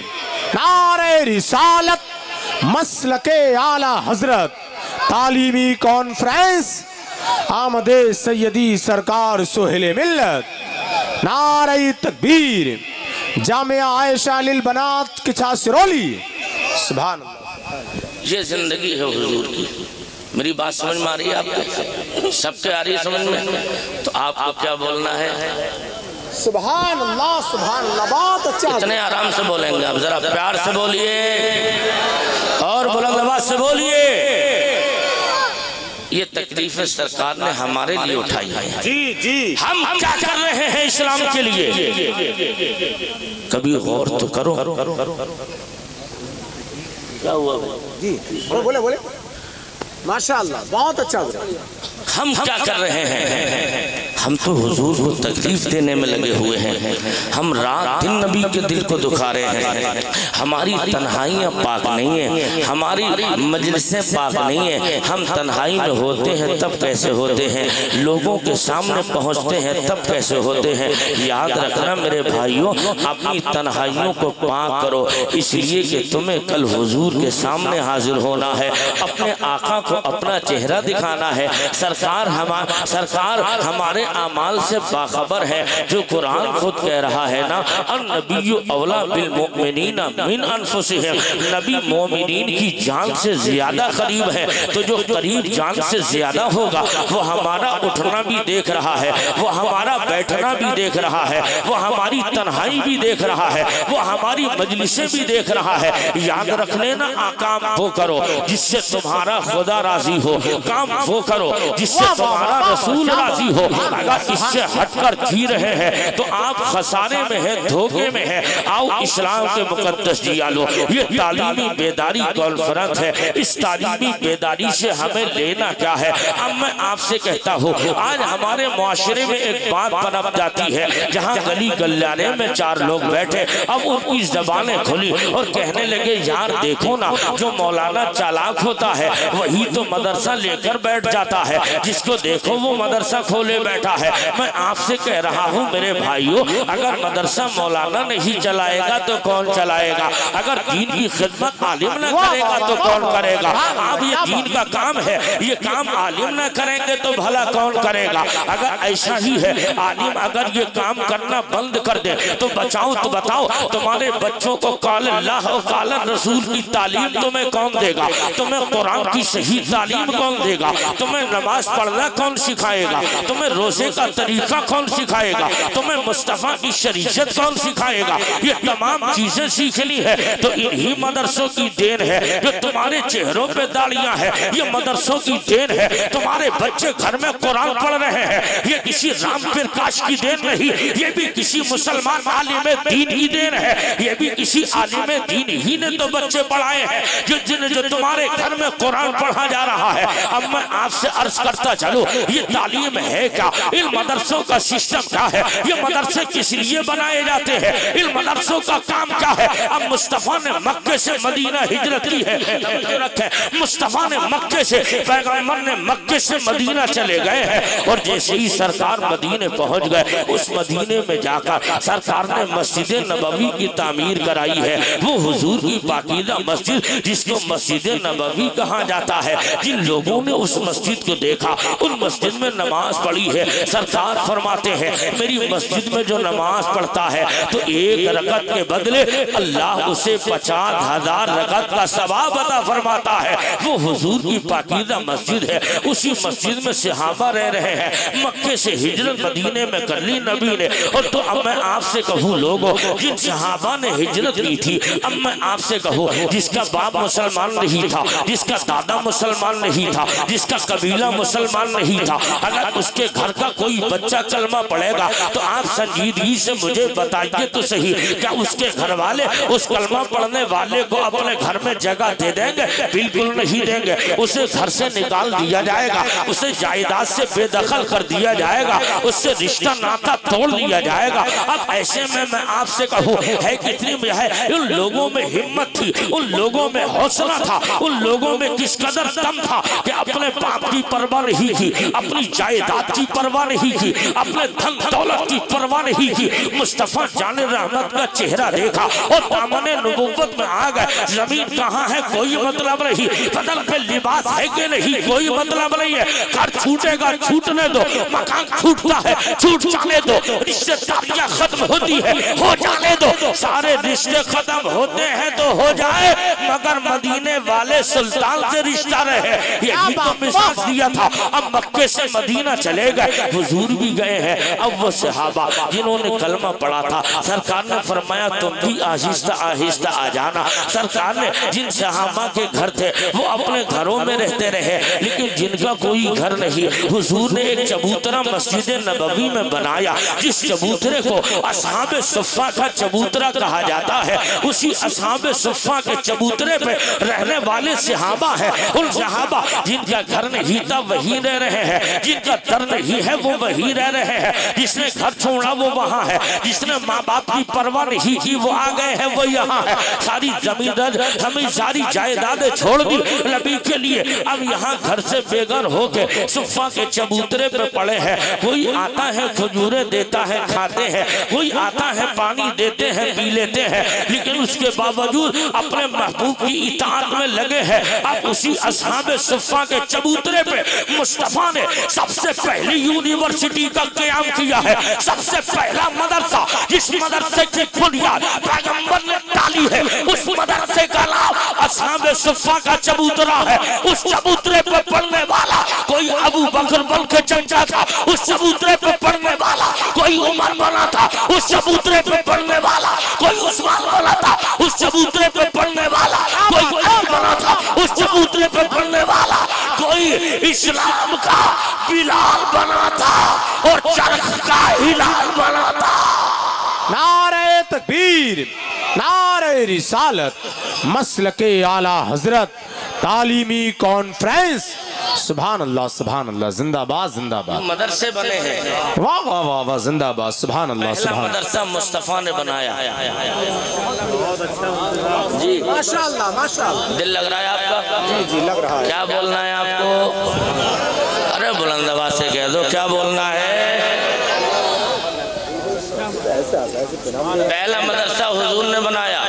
نعرہ رسالت، مسلک اعلیٰ حضرت، تعلیمی کانفرنس آمد سیدی سرکار سہیل ملت، نعرہ تکبیر، جامعہ عائشہ للبنات کچھا سرولی۔ سبحان اللہ۔ یہ زندگی ہے حضور کی۔ میری بات سمجھ میں آ رہی ہے آپ کو؟ سب کے آ رہی ہے سمجھ میں؟ تو آپ کو کیا بولنا ہے؟ سبحان اللہ، سبحان اللہ، بہت اچھا۔ اتنے آرام سے بولیں گے آپ، ذرا پیار سے بولیے اور بلند آواز سے بولیے۔ یہ تکلیف سرکار نے ہمارے لیے اٹھائی ہے۔ جی جی، ہم کیا کر رہے ہیں اسلام کے لیے؟ کبھی غور تو کرو۔ کیا ہوا؟ جی بولے بولے، ماشاءاللہ بہت اچھا۔ ہم کیا کر رہے ہیں؟ ہم تو حضور کو تکلیف دینے میں لگے ہوئے ہیں، ہم رات دن نبی کے دل کو دکھا رہے ہیں، ہماری تنہائیاں پاک نہیں ہیں، ہماری مجلسیں پاک نہیں ہیں، ہم تنہائی میں ہوتے ہیں تب کیسے ہوتے ہیں، لوگوں کے سامنے پہنچتے ہیں تب کیسے ہوتے ہیں۔ یاد رکھنا میرے بھائیوں، اپنی تنہائیوں کو پاک کرو، اس لیے کہ تمہیں کل حضور کے سامنے حاضر ہونا ہے، اپنے آقا کو اپنا چہرہ دکھانا ہے۔ سرکار ہمارے اعمال سے باخبر ہے، جو قرآن خود کہہ رہا ہے نا، النبی اولا بالمؤمنین من انفسہم، نبی مومنین کی جان سے زیادہ قریب ہے، تو جو قریب جان سے زیادہ ہوگا وہ ہمارا اٹھنا بھی دیکھ رہا ہے، وہ ہمارا بیٹھنا بھی دیکھ رہا ہے، وہ ہماری تنہائی بھی دیکھ رہا ہے، وہ ہماری مجلسیں بھی دیکھ رہا ہے۔ یاد رکھ لینا کام وہ کرو جس سے تمہارا خدا راضی ہو، کام وہ کرو جس سے تمہارا رسول راضی ہو۔ اگر اس سے ہٹ کر جی رہے ہیں تو آپ خسارے میں ہیں، دھوکے میں ہیں۔ آؤ اسلام کے مقدس جیا لو۔ یہ تعلیمی بیداری کانفرنس ہے، اس تعلیمی بیداری سے ہمیں لینا کیا ہے؟ اب میں آپ سے کہتا ہوں، آج ہمارے معاشرے میں ایک بات پنپ جاتی ہے، جہاں گلی گلیانے میں چار لوگ بیٹھے، اب ان کی زبانیں کھلی اور کہنے لگے یار دیکھو نا، جو مولانا چالاک ہوتا ہے وہی تو مدرسہ لے کر بیٹھ جاتا ہے، جس کو دیکھو وہ مدرسہ کھولے بیٹھا ہے۔ میں آپ سے کہہ رہا ہوں میرے بھائیوں، اگر مدرسہ مولانا نہیں چلائے گا تو کون چلائے گا؟ اگر دین کی خدمت عالم نہ کرے گا تو کون کرے گا؟ اب یہ دین کا کام ہے، یہ کام عالم نہ کریں گے تو بھلا کون کرے گا؟ اگر ایسا ہی ہے، عالم اگر یہ کام کرنا بند کر دے تو بچاؤ تو بتاؤ تمہارے بچوں کو قال اللہ اور قال رسول کی تعلیم تمہیں کون دے گا؟ تمہیں قرآن کی صحیح تعلیم کون دے گا؟ تمہیں نماز پڑھنا کون سکھائے گا؟ تمہیں روزے کا طریقہ کون سکھائے گا؟ تمہیں مصطفیٰ کی شریعت کون سکھائے گا؟ یہ تمام چیزیں سیکھنی ہے تو انہی مدرسوں کی دین ہے، جو تمہارے چہروں پہ داڑیاں ہیں یہ مدرسوں کی دین ہے، تمہارے بچے گھر میں قرآن پڑھ رہے ہیں یہ کسی رام پرکاش کی دین نہیں، یہ بھی کسی مسلمان عالم دین کی دین ہے، یہ بھی کسی عالم دین ہی نے تو بچے پڑھائے ہیں جو تمہارے گھر میں قرآن پڑھا جا رہا ہے۔ اب میں آپ سے عرض کرتا چلو، یہ تعلیم ہے کیا؟ ان مدرسوں کا سسٹم کیا ہے؟ یہ مدرسے کس لیے بنائے جاتے ہیں؟ ان مدرسوں کا کام کیا ہے؟ اب مصطفیٰ نے مکے سے مدینہ ہجرت کی ہے، مصطفیٰ نے مکے سے، پیغمبر نے مکے سے مدینہ چلے گئے ہیں، اور جیسے ہی سرکار مدینے پہنچ گئے، اس مدینے میں جا کر سرکار نے مسجد نبوی کی تعمیر کرائی ہے، وہ حضور کی پاکیزہ مسجد جس کو مسجد نبوی کہا جاتا ہے۔ جن لوگوں نے اس مسجد کو دیکھا، ان مسجد میں نماز پڑھی ہے، سرکار فرماتے ہیں میری مسجد میں جو نماز پڑھتا ہے تو ایک رکعت کے بدلے اللہ اسے 50,000 رکعت کا ثواب عطا فرماتا ہے۔ وہ حضور کی پاکیزہ مسجد ہے، اسی مسجد میں صحابہ رہ رہے ہیں۔ مکے سے ہجرت مدینے میں کر لی نبی نے، اور تو اب میں آپ سے کہوں لوگوں جن صحابہ نے ہجرت کی تھی، اب میں آپ سے کہوں جس کا باپ مسلمان نہیں تھا، جس کا دادا مسلمان نہیں تھا، جس کا قبیلہ مسلمان نہیں تھا، اگر اس کے گھر کا کوئی بچہ کلمہ پڑھے گا تو آپ سنجیدگی سے مجھے بتائیے تو صحیح، کیا اس کے گھر والے اس کلمہ پڑھنے والے کو اپنے گھر میں جگہ دے دیں گے؟ بالکل نہیں دیں گے، اسے گھر سے نکال دیا جائے گا، اسے جائیداد سے بے دخل کر دیا جائے گا، اس سے رشتہ ناتا توڑ دیا جائے گا۔ اب ایسے میں آپ سے کہوں ہے کتنی ہے ان لوگوں میں ہمت تھی، ان لوگوں میں حوصلہ تھا، ان لوگوں میں کس قدر دم تھا کہ اپنے باپ کی پرواہ نہیں کی، اپنی جائیداد کی پرواہ نہیں کی، اپنے دھن دولت کی پرواہ نہیں کی، مصطفیٰ جان رحمت کا چہرہ دیکھا اور دامن نبوت میں آ گئے۔ زمین کہاں ہے کوئی مطلب نہیں، بدن پہ لباس ہے کہ نہیں کوئی مطلب نہیں ہے، گھر چھوٹے گا چھوٹنے دو، مکان چھوٹتا ہے چھوٹ جانے دو، رشتے داریاں ختم ہوتی ہے ہو جانے دو، سارے رشتے ختم ہوتے ہیں تو ہو جائے، مگر مدینے والے سلطان سے رشتہ رہے۔ یہی تو مثال دیا تھا۔ اب مکے سے مدینہ چلے گئے، حضور بھی گئے ہیں۔ اب وہ صحابہ جنہوں نے کلمہ پڑھا تھا، سرکار نے فرمایا تم بھی آہستہ آہستہ آ جانا۔ سرکار نے جن صحابہ کے گھر تھے وہ اپنے گھروں میں رہتے رہے، لیکن جن کا کوئی گھر نہیں، حضور نے ایک چبوترا مسجد نبوی میں بنایا، جس چبوترے کو اصحاب صفہ کا چبوترا کہا جاتا ہے۔ اسی اصحاب صفہ کے چبوترے پہ رہنے والے صحابہ ہیں، ان صحابہ جن کا گھر نہیں تھا وہی رہ رہے ہیں، جن کا در نہیں ہے وہ وہی رہ رہے ہیں، جس نے گھر چھوڑا وہ وہاں ہے، جس نے ماں باپ کی پرواہ نہیں کی وہ آ گئے ہیں وہ یہاں ہے۔ ساری زمیندار ہمیں ساری جائیدادیں چھوڑ دی نبی کے لیے، اب یہاں گھر سے بے گھر ہو کے صفہ کے چبوترے پہ پڑے ہیں۔ کوئی آتا ہے کھجوریں دیتا ہے کھاتے ہیں، کوئی آتا ہے پانی دیتے ہیں پی لیتے ہیں، لیکن اس کے باوجود اپنے محبوب کی اطاعت میں لگے ہیں۔ اب اسی اصحاب صفہ کے چبوترے پہ مصطفیٰ نے سب سے پہلی یونیورسٹی کا قیام کیا ہے، سب سے پہلا مدرسہ، جس مدرسے کی بنیاد پیغمبر نے ڈالی ہے، اس مدرسے کا نام اصحاب صفہ کا چبوترا ہے۔ اس چبوترے پہ پڑھنے والا کوئی ابو بکر بن کے چمچا تھا، اس چبوترے پہ پڑھنے والا کوئی عمر بنا تھا، اس چبوترے پہ پڑھنے والا کوئی عثمان بنا تھا، اس چبوترے پہ پڑھنے والا کوئی علی بنا تھا، اس چبوترے پہ پڑھنے والا کوئی اسلام کا بلال بنا تھا اور چرخ کا ہلال بنا تھا۔ نعرہ تکبیر، نعرہ رسالت، مسلک اعلیٰ حضرت، تعلیمی کانفرنس، سبحان اللہ سبحان اللہ، زندہ باد زندہ باد، مدرسے بنے ہیں، واہ واہ واہ واہ، زندہ باد، سبحان اللہ پہلا سبحان اللہ۔ مدرسہ مصطفیٰ نے بنایا۔ جی ماشاءاللہ ماشاءاللہ، دل لگ رہا ہے آپ کا؟ جی جی لگ رہا ہے۔ کیا بولنا ہے آپ کو؟ ارے بلند آواز سے کہہ دو کیا بولنا ہے؟ پہلا مدرسہ حضور نے بنایا۔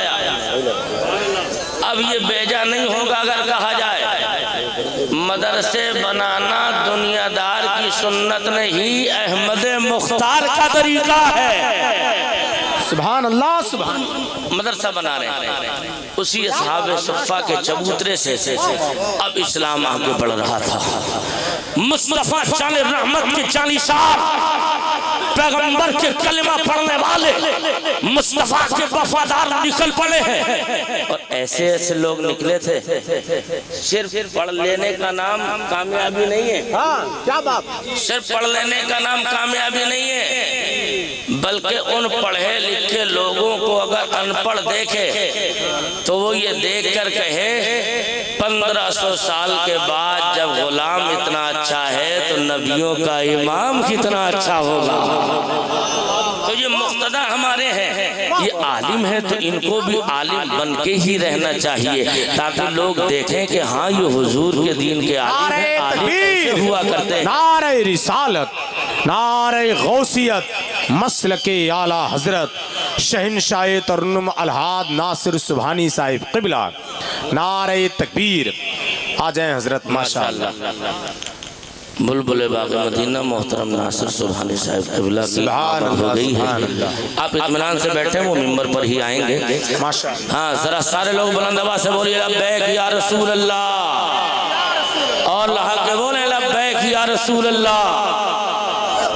اب یہ بیجا نہیں ہوگا اگر کہا جائے مدرسے بنانا دنیا دار کی سنت نہیں، احمد مختار کا طریقہ ہے۔ سبحان اللہ سبحان اللہ۔ مدرسہ بنا رہے ہیں اسی اصحاب صفہ کے چبوترے سے اب اسلام آگے بڑھ رہا تھا۔ مصطفیٰ جان رحمت کے جانثار پیغمبر کے کلمہ پڑھنے والے مصطفیٰ کے وفادار نکل پڑے ہیں، اور ایسے ایسے لوگ نکلے تھے۔ صرف پڑھ لینے کا نام کامیابی نہیں ہے، ہاں کیا بات، صرف پڑھ لینے کا نام کامیابی نہیں ہے، بلکہ ان پڑھے لکھے لوگوں کو اگر ان پڑھ دیکھے تو وہ یہ دیکھ کر کہے 1500 سال کے بعد جب غلام اتنا اچھا ہے تو نبیوں کا امام کتنا اچھا ہوگا۔ تو یہ مقتدی ہمارے ہیں، یہ عالم ہے تو ان کو بھی عالم بن کے ہی رہنا چاہیے، تاکہ لوگ دیکھیں کہ ہاں یہ حضور کے دین کے عالم ہیں، عالم ایسے ہوا کرتے ہیں۔ نعرہ رسالت، نعرہ غوثیت، مسلک اعلیٰ حضرت شہنشاہ ترنم الہاد ناصر سبحانی صاحب قبلہ، نعرہ تکبیر۔ آ جائیں حضرت، ماشاءاللہ۔ بلبل باغ مدینہ محترم ناصر سبحانی صاحب قبلہ کی سبحان آمد ہو اللہ، گئی سبحان ہے. اللہ. آپ اطمینان سے بیٹھے ہیں، وہ ممبر پر ہی آئیں گے. ماشاءاللہ. ہاں ذرا سارے لوگ بلند آواز سے بولیے لبیک یا رسول اللہ، اور لہا کے بولے لبیک یا رسول اللہ.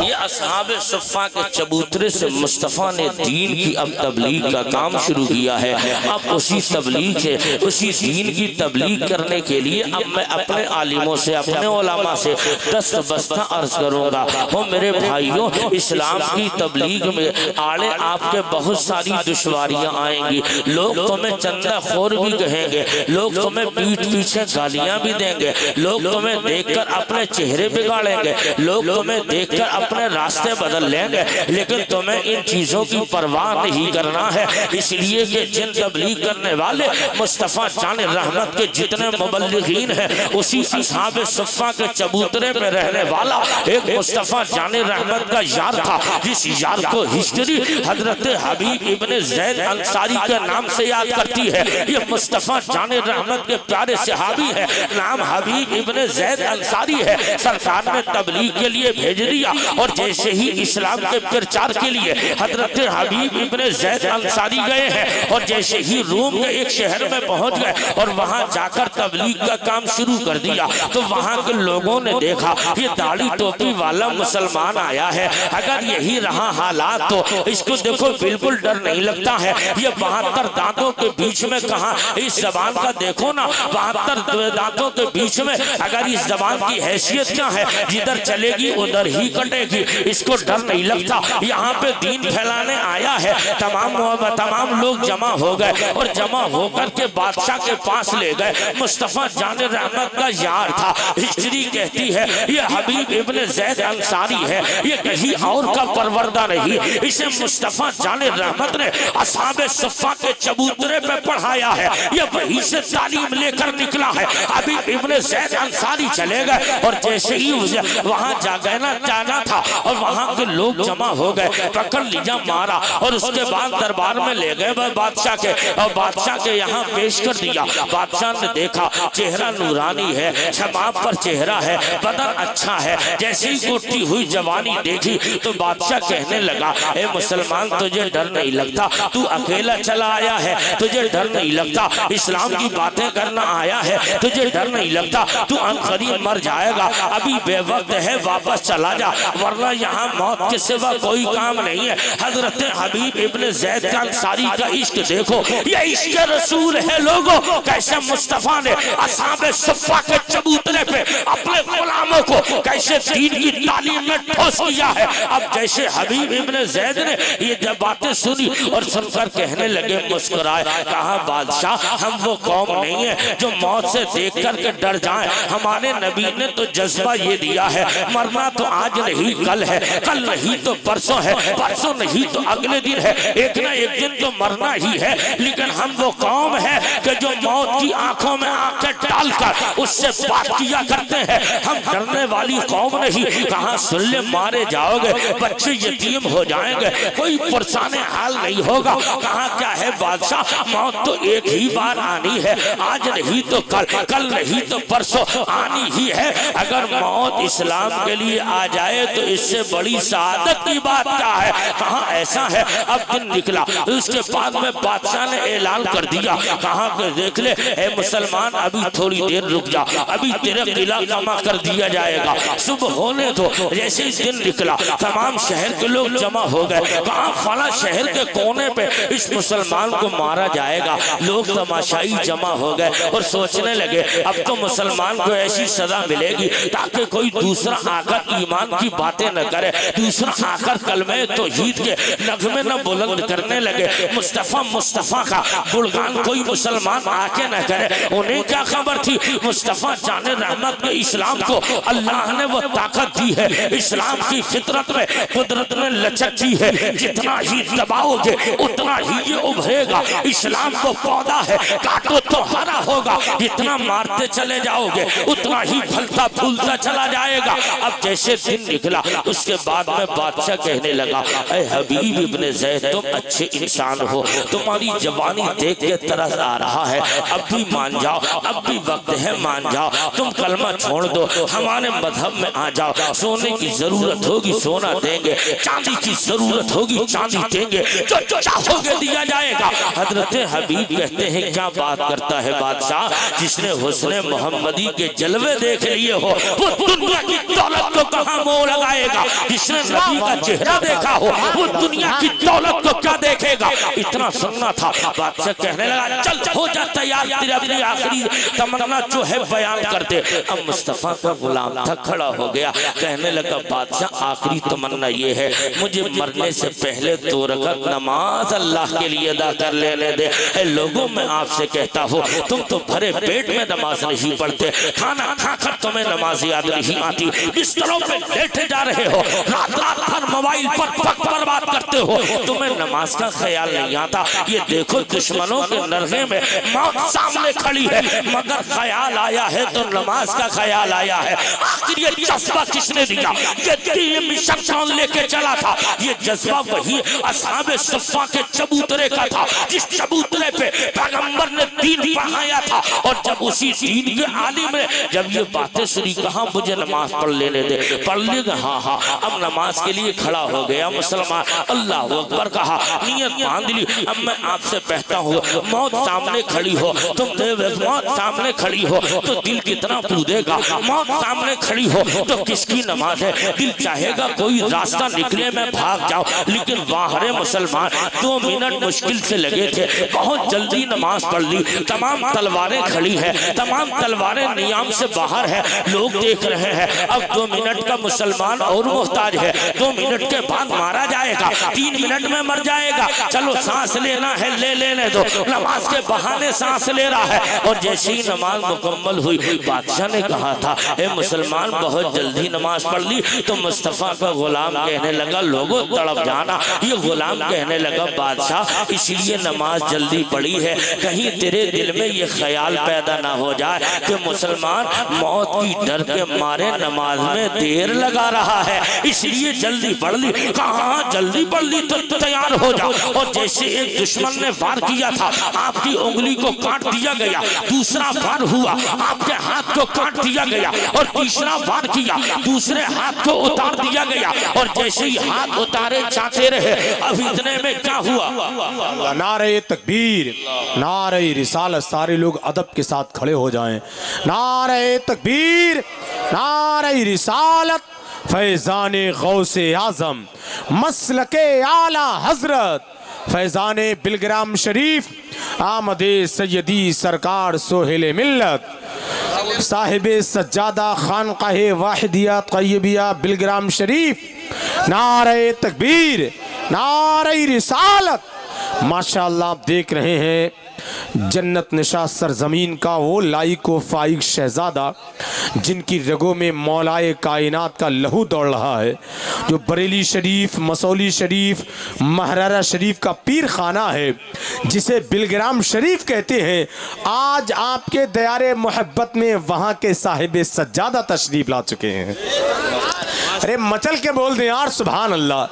یہ اصحاب صفہ کے چبوترے سے مصطفیٰ نے دین کی اب تبلیغ کا کام شروع کیا ہے. اب اسی تبلیغ سے، اسی دین کی تبلیغ کرنے کے لیے اب میں اپنے عالموں سے، اپنے علماء سے دست بستہ عرض کروں گا. وہ میرے بھائیوں، اسلام کی تبلیغ میں آڑے آپ کے بہت ساری دشواریاں آئیں گی. لوگ تمہیں چندہ خور بھی کہیں گے، لوگ تمہیں پیٹھ پیچھے گالیاں بھی دیں گے، لوگ تمہیں دیکھ کر اپنے چہرے بگاڑیں گے، لوگ تمہیں دیکھ کر اپنے راستے بدل لیں گے. لیکن تمہیں ان چیزوں کی پرواہ نہیں کرنا ہے، اس لیے کہ جن تبلیغ کرنے والے مصطفیٰ جان رحمت کے جتنے مبلغین ہیں، اسی اصحاب صفہ کے چبوترے پہ رہنے والا ایک مصطفیٰ جان رحمت کا یار تھا، جس یار کو ہسٹری حضرت حبیب ابن زید انصاری کے نام سے یاد کرتی ہے. یہ مصطفیٰ جان رحمت کے پیارے صحابی ہے، نام حبیب ابن زید انصاری ہے. سرکار نے تبلیغ کے لیے بھیج دیا، اور جیسے ہی اسلام کے پرچار کے لیے حضرت حبیب ابن زید انصاری گئے ہیں، اور جیسے ہی روم کے ایک شہر میں پہنچ گئے اور وہاں جا کر تبلیغ کا کام شروع کر دیا، تو وہاں کے لوگوں نے دیکھا یہ داڑھی ٹوپی والا مسلمان آیا ہے. اگر یہی رہا حالات تو اس کو دیکھو بالکل ڈر نہیں لگتا ہے. یہ 72 دانتوں کے بیچ میں کہاں، اس زبان کا دیکھو نا، 72 دانتوں کے بیچ میں اگر اس زبان کی حیثیت کیا ہے، جدھر چلے گی ادھر ہی کٹے گی. اس کو ڈر نہیں لگتا. یہاں پہ دین پھیلانے آیا ہے. تمام لوگ جمع ہو گئے اور جمع ہو کر کے بادشاہ کے پاس لے گئے. مصطفیٰ جان رحمت کا یار تھا. ہسٹری کہتی ہے یہ حبیب ابن زید انصاری ہے، یہ کہیں اور کا پروردہ نہیں. اسے مصطفیٰ جان رحمت نے اصحاب صفہ کے چبوترے پہ پڑھایا ہے. یہ وہی سے تعلیم لے کر نکلا ہے. حبیب ابن زید انصاری چلے گئے اور جیسے ہی وہاں جا گئے نا، جانا تھا اور وہاں کے لوگ جمع ہو گئے، پکڑ لیا، مارا، اور اس کے بعد دربار میں لے گئے بادشاہ کے، اور بادشاہ کے یہاں پیش کر دیا. بادشاہ نے دیکھا چہرہ نورانی ہے، شباب پر چہرہ ہے، بدن اچھا ہے. جیسے ہی اٹھتی ہوئی جوانی دیکھی تو بادشاہ کہنے لگا اے مسلمان، تجھے ڈر نہیں لگتا؟ تو اکیلا چلا آیا ہے، تجھے ڈر نہیں لگتا؟ اسلام کی باتیں کرنا آیا ہے، تجھے ڈر نہیں لگتا؟ تو عنقریب مر جائے گا، ابھی بے وقت ہے، واپس چلا جا، ورنہ یہاں موت کے سوا کوئی کام نہیں ہے. حضرت حبیب ابن زید انصاری کا عشق دیکھو، یہ عشق رسول ہے. لوگوں کیسے مصطفیٰ نے اصحاب صفہ کے چبوترے پہ اپنے غلاموں کو کیسے دین کی تعلیم میں ٹھوس کیا ہے. اب جیسے حبیب ابن زید نے یہ جب باتیں سنی اور سن کر کہنے لگے، مسکرائے، کہا بادشاہ ہم وہ قوم نہیں ہے جو موت سے دیکھ کر کے ڈر جائیں. ہمارے نبی نے تو جذبہ یہ دیا ہے، مرنا تو آج نہیں کل ہے، کل نہیں تو پرسوں ہے، پرسوں نہیں تو اگلے دن ہے، ایک نہ ایک دن تو مرنا ہی ہے. لیکن ہم وہ قوم ہے کہ جو موت کی آنکھوں میں آنکھیں ڈال کر اس سے بات کیا کرتے ہیں. ہم ڈرنے والی قوم نہیں. کہاں سلے مارے جاؤ گے، بچے یتیم ہو جائیں گے، کوئی پرسان حال نہیں ہوگا. کہاں کیا ہے بادشاہ، موت تو ایک ہی بار آنی ہے، آج نہیں تو کل، کل نہیں تو پرسوں آنی ہی ہے. اگر موت اسلام کے لیے آ جائے تو اس سے بڑی سعادت کی بات کیا ہے. کہاں ایسا ہے. اب دن نکلا، اس کے بعد میں بادشاہ نے اعلان کر دیا، کہاں کہ دیکھ لے اے مسلمان، ابھی تھوڑی دیر رک جا، ابھی تیرے قلعہ جمع کر دیا جائے گا، صبح ہونے دو. جیسے ہی دن نکلا تمام شہر کے لوگ جمع ہو گئے. کہاں فلاں شہر کے کونے پہ اس مسلمان کو مارا جائے گا. لوگ تماشائی جمع ہو گئے اور سوچنے لگے اب تو مسلمان کو ایسی سزا ملے گی تاکہ کوئی دوسرا آ کر ایمان کی باتیں نہ کرے، دوسرا آ کر کلمہ توحید کے نغمے نہ بلند کرنے لگے. مصطفیٰ مصطفیٰ کا گلگان کوئی مسلمان آ کے نہ کرے. انہیں کیا خبر تھی مصطفیٰ جان رحمت کے اسلام کو اللہ نے وہ طاقت دی ہے، اسلام کی فطرت میں قدرت نے لچک دی ہے. جتنا ہی دباؤ گے اتنا ہی یہ ابھرے گا. اسلام کو پودا ہے، کاٹو تو ہرا ہوگا. جتنا مارتے چلے جاؤ گے اتنا ہی پھلتا پھولتا چلا جائے گا. اب جیسے دن نکلا اس کے بعد میں بادشاہ کہنے لگا اے حبیب ابن زید تم اچھے انسان ہو, تمہاری جوانی دیکھ کے ترس آ رہا ہے, اب بھی مان جاؤ, اب بھی وقت ہے, مان جاؤ, تم کلمہ چھوڑ دو, ہمارے مذہب میں آ جاؤ, سونے کی ضرورت ہوگی سونا دیں گے, چاندی کی ضرورت ہوگی چاندی دیں گے, جو چاہو گے دیا جائے گا. حضرت حبیب کہتے ہیں کیا بات کرتا ہے بادشاہ, جس نے حسن محمدی کے جلوے دیکھ لیے ہو وہ دنیا کی دولت کو کہاں منہ لگائے گا, جس نے نبی کا چہرہ دیکھا ہو وہ دنیا کی دولت کو کیا دیکھے گا. اتنا سننا تھا. بادشاہ کہنے لگا چل ہو جا تیار, تیرے اپنی آخری تمنا جو ہے بیان کر دے. اب مصطفیٰ کا غلام تھا کھڑا ہو گیا, کہنے لگا بادشاہ آخری تمنا یہ ہے مجھے مرنے سے پہلے 2 رکعت نماز اللہ کے لیے ادا کر لینے دے. اے لوگوں میں آپ سے کہتا ہوں تم تو بھرے پیٹ میں نماز نہیں پڑھتے, کھانا کھا کر تمہیں نماز یاد نہیں آتی, بستروں پہ لیٹے جا رہے ہو, رات رات بھر موبائل پر وقت برباد کرتے ہو, تمہیں نماز کا خیال نہیں آتا. یہ دیکھو دشمنوں کے نرغے میں موت سامنے کھڑی ہے مگر خیال آیا ہے تو نماز کا خیال آیا ہے. آخر یہ جذبہ کس نے دیا, یہ دین مشن کون لے کے چلا تھا, یہ جذبہ وہی اصحاب صفا کے چبوترے کا تھا جس چبوترے پہ پیغمبر نے دین پڑھایا تھا. اور جب اسی دین کے عالم نے جب یہ باتیں سنی کہا مجھے نماز پڑھ لینے دے, پڑھ لے گا, ہاں ہاں. اب نماز کے لیے کھڑا ہو گیا مسلمان, اللہ اکبر کہا, نیت باندھ لی. اب میں آپ سے کہتا ہوں موت سامنے کھڑی ہو, تم موت سامنے کھڑی ہو تو دل کتنا کودے گا, موت سامنے کھڑی ہو تو کس کی نماز ہے. دل چاہے گا کوئی راستہ نکلے میں بھاگ جاؤ, لیکن واہرے مسلمان 2 منٹ مشکل سے لگے تھے, بہت جلدی نماز پڑھ لی. تمام تلواریں کھڑی ہے, تمام تلواریں نیام سے باہر ہے, لوگ دیکھ رہے ہیں. اب 2 منٹ کا مسلمان اور محتاج ہے, 2 منٹ کے بعد مارا جائے گا, 3 منٹ میں مر جائے گا. چلو سانس لینا ہے لے لینے دو, نماز کے بہانے سانس لے رہا ہے. اور جیسے ہی نماز مکمل ہوئی بادشاہ نے کہا تھا اے مسلمان بہت جلدی نماز پڑھ لی. تو مصطفیٰ کا غلام کہنے لگا لوگوں تڑپ جانا. یہ غلام کہنے لگا بادشاہ اس لیے نماز جلدی پڑھی ہے کہیں تیرے دل میں یہ خیال پیدا نہ ہو جائے کہ مسلمان موت کی ڈر کے مارے نماز میں دیر لگا رہا ہے, اس لیے جلدی پڑھ لی. کہاں جلدی پڑھ لی تو تیار ہو جاؤ. اور جیسے ایک دشمن نے وار کیا تھا آپ کی انگلی کو کاٹ دیا گیا, دوسرا وار ہوا آپ کے ہاتھ کو کاٹ دیا گیا, اور تیسرا وار کیا دوسرے ہاتھ کو اتار دیا گیا. اور جیسے ہی ہاتھ اتارے جاتے رہے اب اتنے میں کیا ہوا, نعرہ تکبیر, نعرہ رسالت. سارے لوگ ادب کے ساتھ کھڑے ہو جائیں. نعرہ تکبیر, نعرہ رسالت. فیضان غوث اعظم مسلک اعلی حضرت فیضان بلگرام شریف آمد سیدی سرکار سہیل ملت صاحب سجادہ خانقاہ واحدیہ طیبیہ بلگرام شریف. نعرہ تکبیر, نعرہ رسالت. ماشاءاللہ آپ دیکھ رہے ہیں جنت نشاں سرزمین کا وہ لائق و فائق شہزادہ جن کی رگوں میں مولائے کائنات کا لہو دوڑ رہا ہے, جو بریلی شریف, مسولی شریف, مہرارہ شریف کا پیر خانہ ہے جسے بلگرام شریف کہتے ہیں. آج آپ کے دیار محبت میں وہاں کے صاحب سجادہ تشریف لا چکے ہیں. ارے مچل کے بول دیں یار, سبحان اللہ.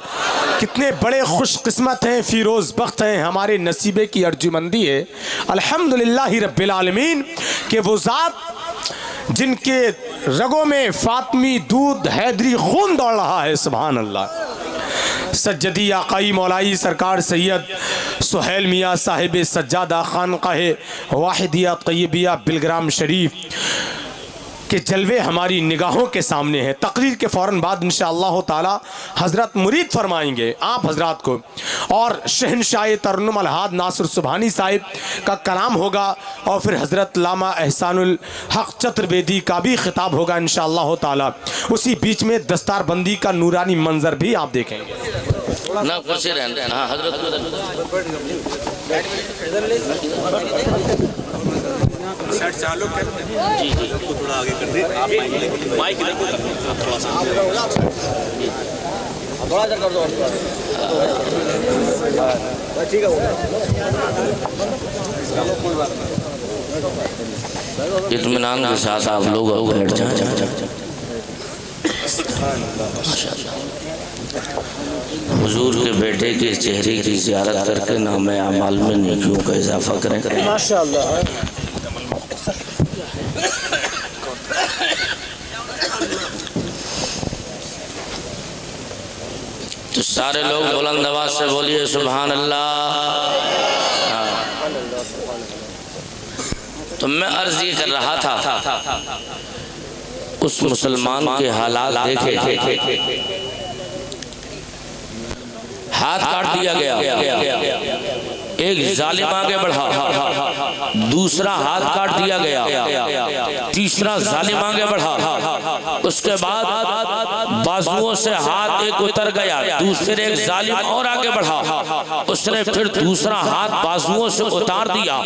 کتنے بڑے خوش قسمت ہیں, فیروز بخت ہیں, ہمارے نصیبے کی ارجمندی ہے الحمدللہ رب العالمین کہ وہ ذات جن کے رگوں میں فاطمی دودھ حیدری خون دوڑ رہا ہے, سبحان اللہ. سجدی آقائی مولائی سرکار سید سہیل میاں صاحب سجادہ خانقاہ واحدیہ طیبیہ بلگرام شریف کے جلوے ہماری نگاہوں کے سامنے ہیں. تقریر کے فوراً بعد انشاءاللہ تعالی حضرت مرید فرمائیں گے آپ حضرات کو, اور شہنشاہ ترنم الہاد ناصر سبحانی صاحب کا کلام ہوگا, اور پھر حضرت علامہ احسان الحق چتربیدی کا بھی خطاب ہوگا انشاءاللہ تعالی. اسی بیچ میں دستار بندی کا نورانی منظر بھی آپ دیکھیں گے. نہ کرسی رہنے ہیں. ہاں حضرت سیٹ چالو کر جی جی کو تھوڑا آگے کر دیں. آپ مائک ادھر کو تھوڑا سا تھوڑا سا کر دو. ٹھیک ہے کوئی بات نہیں. اطمینان کے ساتھ آپ لوگ بیٹھ جائیں. حضور کے بیٹے کے چہرے کی زیارت کر کے نام اعمال میں نیکیوں کا اضافہ کریں. ماشاءاللہ. تو سارے لوگ بلند آواز سے بولیے سبحان اللہ. تو میں عرض یہ کر رہا تھا اس مسلمان کے حالات دیکھے. ہاتھ کاٹ دیا گیا، ایک ظالم آگے بڑھا، دوسرا ہاتھ کاٹ دیا گیا، تیسرا ظالم آگے بڑھا، اس کے بعد بازوؤں سے ہاتھ ایک اتر گیا، دوسرے ایک ظالم اور آگے بڑھا، اس نے پھر دوسرا ہاتھ بازوؤں سے اتار دیا.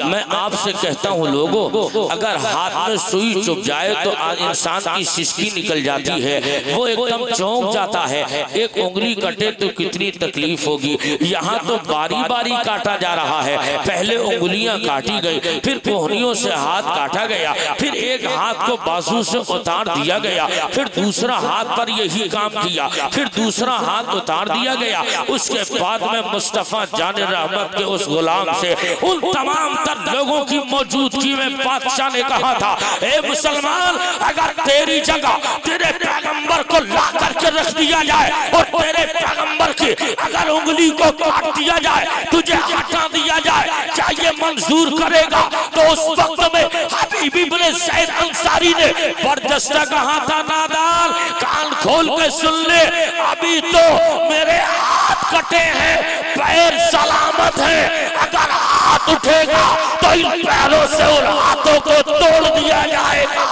میں آپ سے کہتا ہوں لوگوں، اگر ہاتھ میں سوئی چپ جائے تو انسان کی سسکی نکل جاتی ہے، وہ ایک دم چونک جاتا ہے. ایک انگلی کٹے تو کتنی تکلیف ہوگی. یہاں تو باری باری کاٹا جا رہا ہے. پہلے انگلیاں کاٹی گئی، پھر کوہنیوں سے ہاتھ کاٹا گیا، پھر ایک ہاتھ کو بازو سے اتار دیا گیا، پھر دوسرا ہاتھ پر یہی کام کیا، پھر دوسرا ہاتھ اتار دیا گیا. اس کے بعد میں مصطفیٰ جان رحمت کے اس غلام سے ان تمام تر لوگوں کی موجودگی میں بادشاہ نے کہا تھا، اے مسلمان، اگر تیری جگہ تیرے پیغمبر کو لا کر کے رکھ دیا جائے اور تیرے پیغمبر کی اگر انگلی کو کاٹ دیا جائے، تجھے ہٹا دیا جائے، کیا یہ منظور کرے گا؟ تو اس وقت میں حبیب ابن زید انصاری نے برجستہ کہا تھا، نادال کان کھول کے سن لے، ابھی تو میرے ہاتھ کٹے ہیں، پیر سلامت ہیں، اگر ہاتھ اٹھے گا تو ان پیروں سے ان ہاتھوں کو توڑ دیا جائے گا.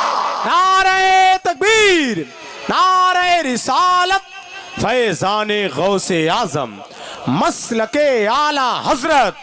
نعرہ تکبیر، نعرہ رسالت، فیضان غوث اعظم، مسلک اعلی حضرت،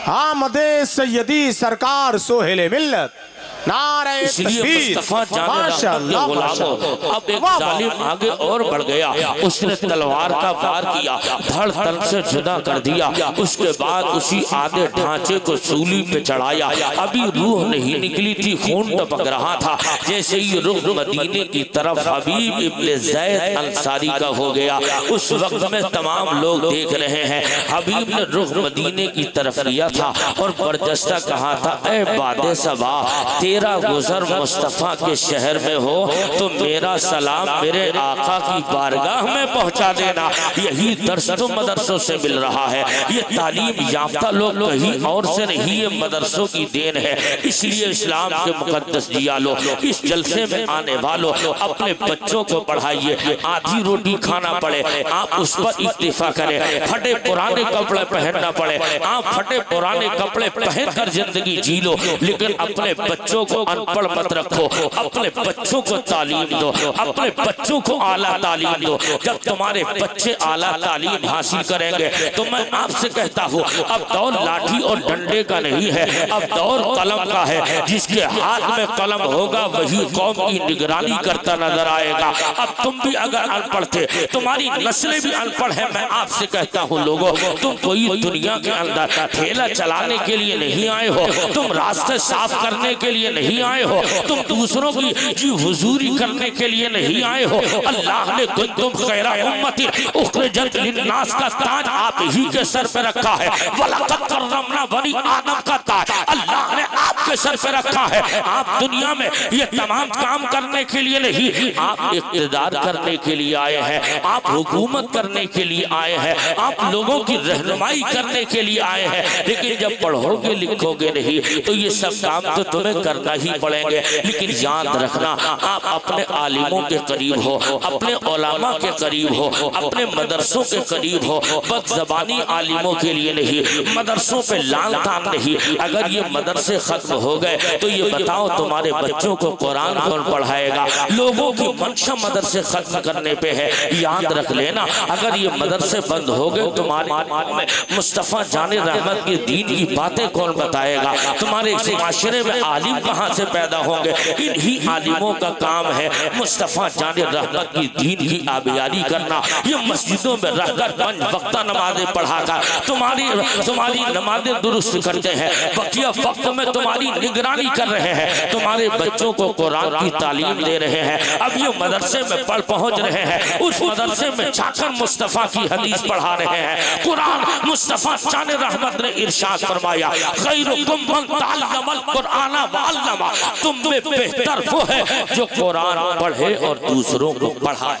آمد سیدی سرکار سہیل ملت. نعرہ اس لیے تکبیر. مصطفیٰ جان رحمت کے غلاموں، اب ایک ظالم آگے اور بڑھ گیا، اس نے تلوار کا وار کیا، دھڑ تن سے جدا کر دیا. اس کے بعد اسی آدھے ڈھانچے کو سولی پہ چڑھایا. ابھی روح نہیں نکلی تھی، خون ٹپک رہا تھا. جیسے ہی رخ مدینے کی طرف حبیب ابن زید انصاری کا ہو گیا، اس وقت میں تمام لوگ دیکھ رہے ہیں. حبیب نے رخ مدینے کی طرف لیا تھا اور برجستہ کہا تھا، اے باد صبا، تیرا گزر مصطفیٰ کے شہر میں ہو تو میرا سلام میرے آقا کی بارگاہ میں پہنچا دینا. یہی درس تو مدرسوں سے مل رہا ہے. یہ تعلیم یافتہ لوگ کہیں اور سے نہیں، یہ مدرسوں کی دین ہے. اس لیے اسلام کے مقدس جیالو، اس جلسے میں آنے والوں، اپنے بچوں کو پڑھائیے. آدھی روٹی کھانا پڑے آپ اس پر اکتفا کریں. پھٹے پرانے کپڑے پہننا پڑے آپ پھٹے پرانے کپڑے پہن کر زندگی جی لو، لیکن اپنے بچوں کو ان پڑھ مت رکھو. اپنے بچوں کو تعلیم دو، اپنے بچوں کو اعلیٰ تعلیم دو. جب تمہارے بچے اعلیٰ تعلیم حاصل کریں گے تو میں آپ سے کہتا ہوں، اب دور لاٹھی اور ڈنڈے کا نہیں ہے، اب دور قلم کا ہے. جس کے ہاتھ میں قلم ہوگا وہی قوم کی نگرانی کرتا نظر آئے گا. اب تم بھی اگر ان پڑھ تھے، تمہاری نسلیں بھی ان پڑھ ہیں، میں آپ سے کہتا ہوں لوگوں، تم کوئی دنیا کے اندر ٹھیلا چلانے کے لیے نہیں آئے ہو، تم راستے صاف کرنے کے لیے نہیں آئے ہو، تم دوسروں کی جی حضوری کرنے کے لیے نہیں آئے ہو. اللہ نے کنتم خیر امتی اخرجت للناس کا تاج آپ ہی کے سر پہ رکھا ہے. وَلَقَدْ كَرَّمْنَا بَنِي آدم کا تاج اللہ نے آپ کے سر پہ رکھا ہے. آپ دنیا میں یہ تمام کام کرنے کے لیے نہیں، آپ اقتدار کرنے کے لیے آئے ہیں، آپ حکومت کرنے کے لیے آئے ہیں، آپ لوگوں کی رہنمائی کرنے کے لیے آئے ہیں. لیکن جب پڑھو گے لکھو گے نہیں تو یہ سب کام تو تمہیں کرنا ہی پڑیں گے. لیکن یاد رکھنا، آپ اپنے عالموں کے قریب ہو، اپنے علماء کے قریب ہو، اپنے مدرسوں کے قریب ہو. بد زبانی عالموں کے لیے نہیں، مدرسوں پہ لان تان نہیں. اگر یہ مدرسے ختم ہو گئے تو یہ بتاؤ تمہارے بچوں کو قرآن کون پڑھائے گا؟ لوگوں کی منشا مدرسے ختم کرنے پہ ہے. یاد رکھ لینا، اگر یہ مدرسے بند ہو گئے تمہارے مصطفیٰ جان رحمت کے دین کی باتیں کون بتائے گا؟ تمہارے معاشرے میں عالم کہاں سے پیدا ہوں گے؟ انہی عالموں کا کام ہے مصطفیٰ جان رحمت کی دین کی آبیاری کرنا. یہ مسجدوں میں رہ کر 5 وقتہ نمازیں پڑھا کر تمہاری نمازیں درست کرتے ہیں، بقیہ وقت میں تمہاری نگرانی کر رہے ہیں، تمہارے بچوں کو قرآن کی تعلیم دے رہے ہیں، اب یہ مدرسے میں پہنچ رہے ہیں، اس مدرسے میں جا کر مصطفیٰ کی حدیث پڑھا رہے ہیں۔ قرآن مصطفیٰ جان رحمت نے ارشاد فرمایا خیرکم من تعلم القرآن وعلم، تم میں بہتر وہ ہے جو قرآن پڑھے اور دوسروں کو پڑھائے۔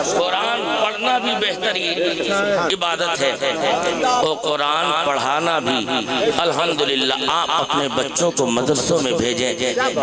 قرآن پڑھنا بھی بہترین عبادت ہے اور قرآن پڑھانا بھی۔ الحمدللہ آپ اپنے بچوں کو مدرسوں میں بھیجیں،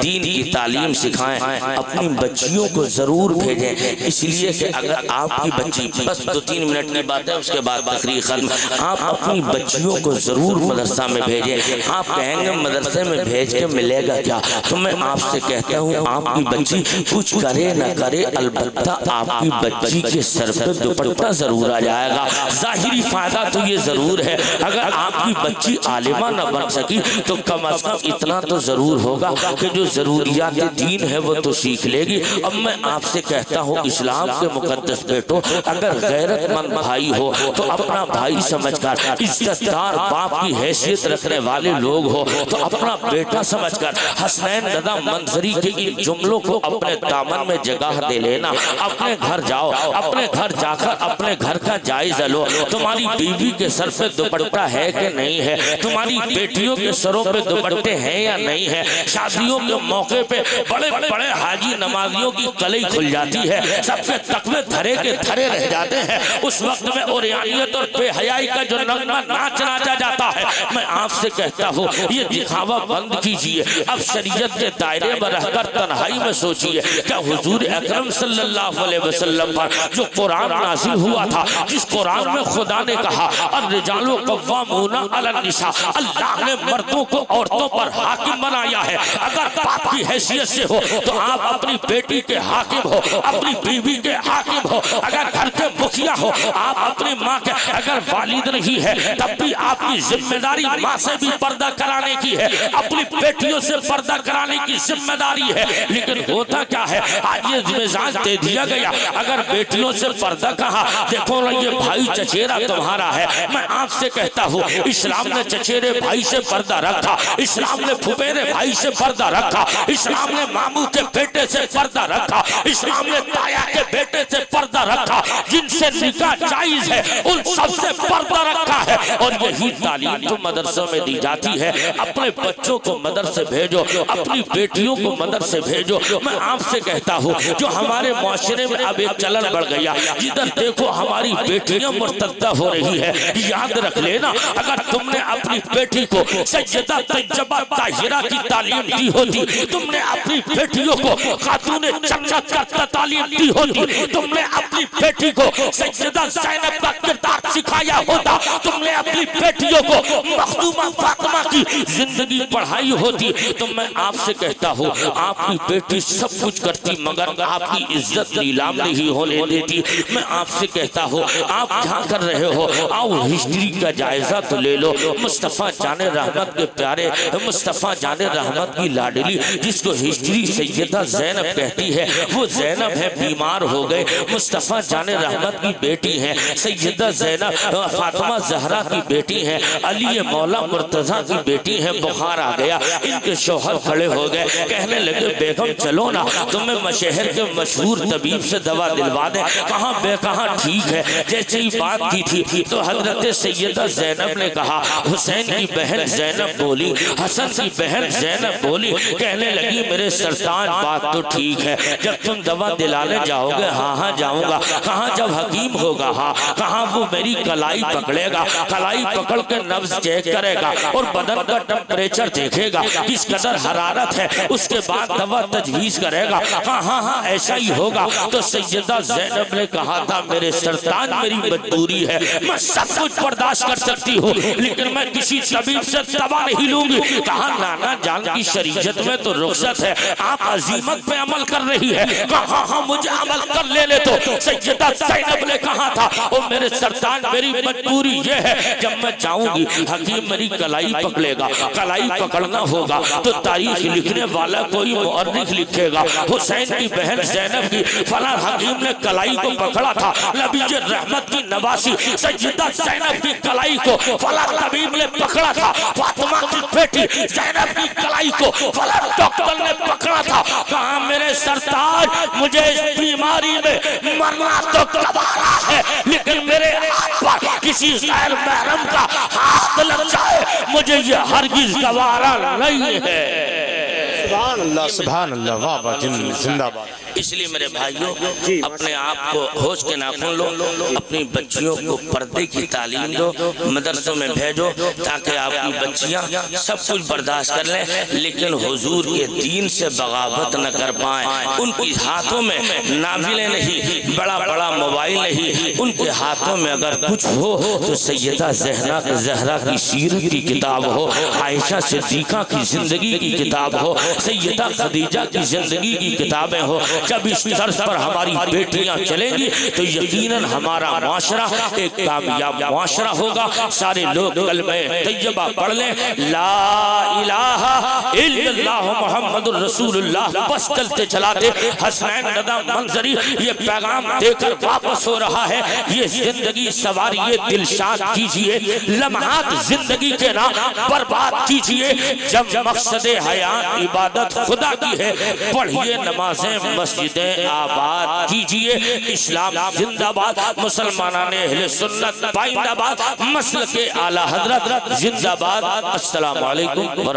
دین کی تعلیم سکھائیں، اپنی بچیوں کو ضرور بھیجیں، اس لیے کہ اگر آپ کی بچی، بس 2-3 منٹ کی بات ہے اس کے بعد تقریر ختم، آپ اپنی بچیوں کو ضرور مدرسہ میں بھیجیں۔ آپ کہیں گے مدرسے میں بھیج کے ملے گا کیا؟ تو میں آپ سے کہتا ہوں آپ کی بچی کچھ کرے نہ کرے، البتہ آپ کی بچی کے سر پہ دوپٹہ ضرور آ جائے گا۔ ظاہری فائدہ تو یہ ضرور ہے، اگر آپ کی بچی عالمہ نہ بن سکی تو کم از کم اتنا تو ضرور ہوگا کہ جو ضروریات دین ہے وہ تو سیکھ لے گی۔ اب میں آپ سے کہتا ہوں اسلام کے مقدس بیٹو، اگر غیرت مند بھائی ہو تو اپنا بھائی سمجھ کر، عزت دار باپ کی حیثیت رکھنے والے لوگ ہو تو اپنا بیٹا سمجھ کر حسنین رضا منظری کے ان جملوں کو اپنے دامن میں جگہ دے لینا۔ اپنے گھر جاؤ، اپنے گھر جا کر اپنے گھر کا جائزہ لو، تمہاری بیوی کے سر پہ دوپٹہ ہے کہ نہیں ہے، تمہاری بیٹیوں کے سروں پہ دوپٹے ہیں یا نہیں ہے۔ شادیوں کے موقع پہ بڑے بڑے حاجی نمازیوں کی کلئی کھل جاتی ہے، سب کے تقوی دھرے کے دھرے رہ جاتے ہیں، اس وقت میں اوریانیت اور بے حیائی کا جو نغمہ ناچ ناچا جاتا ہے، میں آپ سے کہتا ہوں یہ دکھاوا بند کیجئے، اب شریعت کے دائرے میں رہ کر تنہائی میں سوچئے کیا حضور اکرم صلی اللہ علیہ وسلم پر جو قرآن نازل ہوا تھا، جس قرآن میں خدا نے کہا الرجال قوامون علی النساء، اللہ نے مردوں کو عورتوں پر حاکم بنایا ہے، اگر باپ کی حیثیت سے ہو تو آپ اپنی بیٹی کے حاکم ہو، اپنی بیوی کے حاکم ہو، اگر گھر کے مکھیا ہو آپ اپنی ماں کے، اگر والد نہیں ہے تب بھی آپ کی ذمہ داری ماں سے بھی پردہ کرانے کی ہے، اپنی بیٹیوں سے پردہ کرانے کی ذمہ داری ہے۔ لیکن ہوتا کیا ہے آج یہ مزاج دے دیا گیا، اگر بیٹیوں سے پردہ کہا دیکھو نا یہ بھائی چچیرا تمہارا ہے، میں آپ سے کہتا ہوں اسلام نے چچیرے بھائی سے پردہ رکھا، اسلام نے پھپیرے بھائی سے پردہ رکھا، اسلام نے ماموں کے بیٹے سے پردہ رکھا، اسلام نے تایا کے بیٹے سے پردہ رکھا، جن سے نکاح جائز ہے ان سب سے پردہ رکھا ہے۔ اور یہی تعلیم تو مدرسوں میں دی جاتی ہے۔ اپنے بچوں کو مدرسے بھیجو، اپنی بیٹیوں کو مدرسے بھیجو۔ میں آپ سے کہتا ہوں جو ہمارے معاشرے میں اب ایک چلن بڑھ گیا، جدھر دیکھو ہماری بیٹیاں مرتدہ ہو رہی ہے، یاد رکھ لینا اگر تم نے اپنی بیٹی کو سیدہ طیبہ طاہرہ کی تعلیم دی ہوتی، تم نے اپنی بیٹیوں کو خاتون جنت کا تعلیم دی ہوتی، تم نے اپنی بیٹی کو سیدہ زینب کا کردار سکھایا ہوتا، تم نے اپنی بیٹیوں کو مخدومہ فاطمہ کی زندگی پڑھائی ہوتی، تو میں آپ سے کہتا ہوں آپ کی بیٹی سب کچھ کرتی مگر آپ کی عزت نیلام نہیں ہونے دیتی۔ میں آپ سے کہتا ہوں آپ کیا کر رہے ہو، آؤ ہسٹری کا جائزہ تو لے لو۔ مصطفیٰ جان رحمت کے پیارے، مصطفیٰ جان رحمت کی لاڈلی جس کو ہسٹری سیدہ زینب کہتی ہے، وہ زینب ہے بیمار ہو گئے، مصطفیٰ جان رحمت کی بیٹی ہیں سیدہ زینب، فاطمہ زہرا کی بیٹی ہیں، علی مولا مرتضیٰ کی بیٹی ہیں، بخار آ گیا، ان کے شوہر کھڑے ہو گئے، کہنے لگے بیگم چلو نا تمہیں مشہر کے مشہور طبیب سے دوا دلوا دیں، کہاں بے کہاں ٹھیک ہے۔ جیسے ہی بات کی تھی تو حضرت سیدہ زینب نے کہا، حسین کی بہن زینب بولی، حسن کی بہن زینب بولی، کہنے لگی میرے سرطان بات تو ٹھیک ہے، جب تم دوا دلانے جاؤ گے ہاں جاؤں گا، کہاں جب حکیم ہوگا ہاں، کہاں وہ میری کلائی پکڑے گا، کلائی پکڑ کے نبض چیک کرے گا اور بدن کا ٹمپریچر دیکھے گا کس قدر حرارت ہے، اس کے بعد دوا تجویز کرے گا، ہاں ایسا ہی ہوگا۔ تو سیدہ زینب نے کہا تھا میرے سرطان میری مجبوری ہے، میں سب کچھ برداشت کر سکتی ہوں لیکن میں کسی طبیب سے دوا نہیں لوں گی۔ کہا نانا جان کی شریعت میں تو رخصت ہے، آپ عزیمت پہ عمل کر رہی ہے، کہا ہاں مجھے عمل کر لینے تو۔ سیدہ زینب نے کہا تھا او میرے سرطان میری مجبوری یہ ہے جب میں جاؤں گی حکیم میری کلائی پکڑے گا، کلائی پکڑنا ہوگا تو تاریخ لکھنے والا کوئی مؤرخ لکھے گا حسین کی بہن زینب کی فلاں حکیم نے کلائی کو پکڑا تھا نبی رحمت کی نواسی سیدہ زینب کی کلائی کو فلاں طبیب نے پکڑا تھا، فاطمہ کی بیٹی زینب کی کلائی کو فلاں ڈاکٹر نے پکڑا تھا، کہا میرے سرتاج مجھے اس بیماری میں مرنا تو گوارا ہے، لیکن میرے ہاتھ پر کسی غیر محرم کا ہاتھ لگ جائے مجھے یہ ہرگز گوارا نہیں ہے۔ سبحان اللہ سبحان اللہ، واہ واہ، زندہ باد۔ اس لیے میرے بھائیوں اپنے آپ کو ہوش کے ناخن لو، اپنی بچیوں کو پردے کی تعلیم دو، مدرسوں میں بھیجو تاکہ آپ کی بچیاں سب کچھ برداشت کر لیں لیکن حضور کے دین سے بغاوت نہ کر پائیں۔ ان کی ہاتھوں میں ناولیں نہیں، بڑا بڑا موبائل نہیں، ان کے ہاتھوں میں اگر کچھ ہو تو سیدہ زہرا کی سیرت کی کتاب ہو، عائشہ صدیقہ کی زندگی کی کتاب ہو، سیدہ خدیجہ کی زندگی کی کتابیں ہو۔ جب اس طرز پر ہماری بیٹیاں چلیں گی تو یقیناً ہمارا معاشرہ ایک کامیاب معاشرہ ہوگا۔ سارے لوگ کلمہ طیبہ پڑھ لیں، لا الہ الا اللہ محمد الرسول اللہ، بس چلتے چلاتے حسنین ندہ منظری یہ پیغام دے کر واپس ہو رہا ہے۔ یہ زندگی سواریے دلشاد کیجئے، لمحات زندگی کے نام برباد کیجئے۔ جب مقصد حیات عبادت خدا کی ہے، پڑھیے نمازیں مسجدیں آباد کیجئے۔ اسلام زندہ باد، مسلمانان اہل سنت پائندہ باد، مسلک اعلی حضرت زندہ باد۔ السلام علیکم۔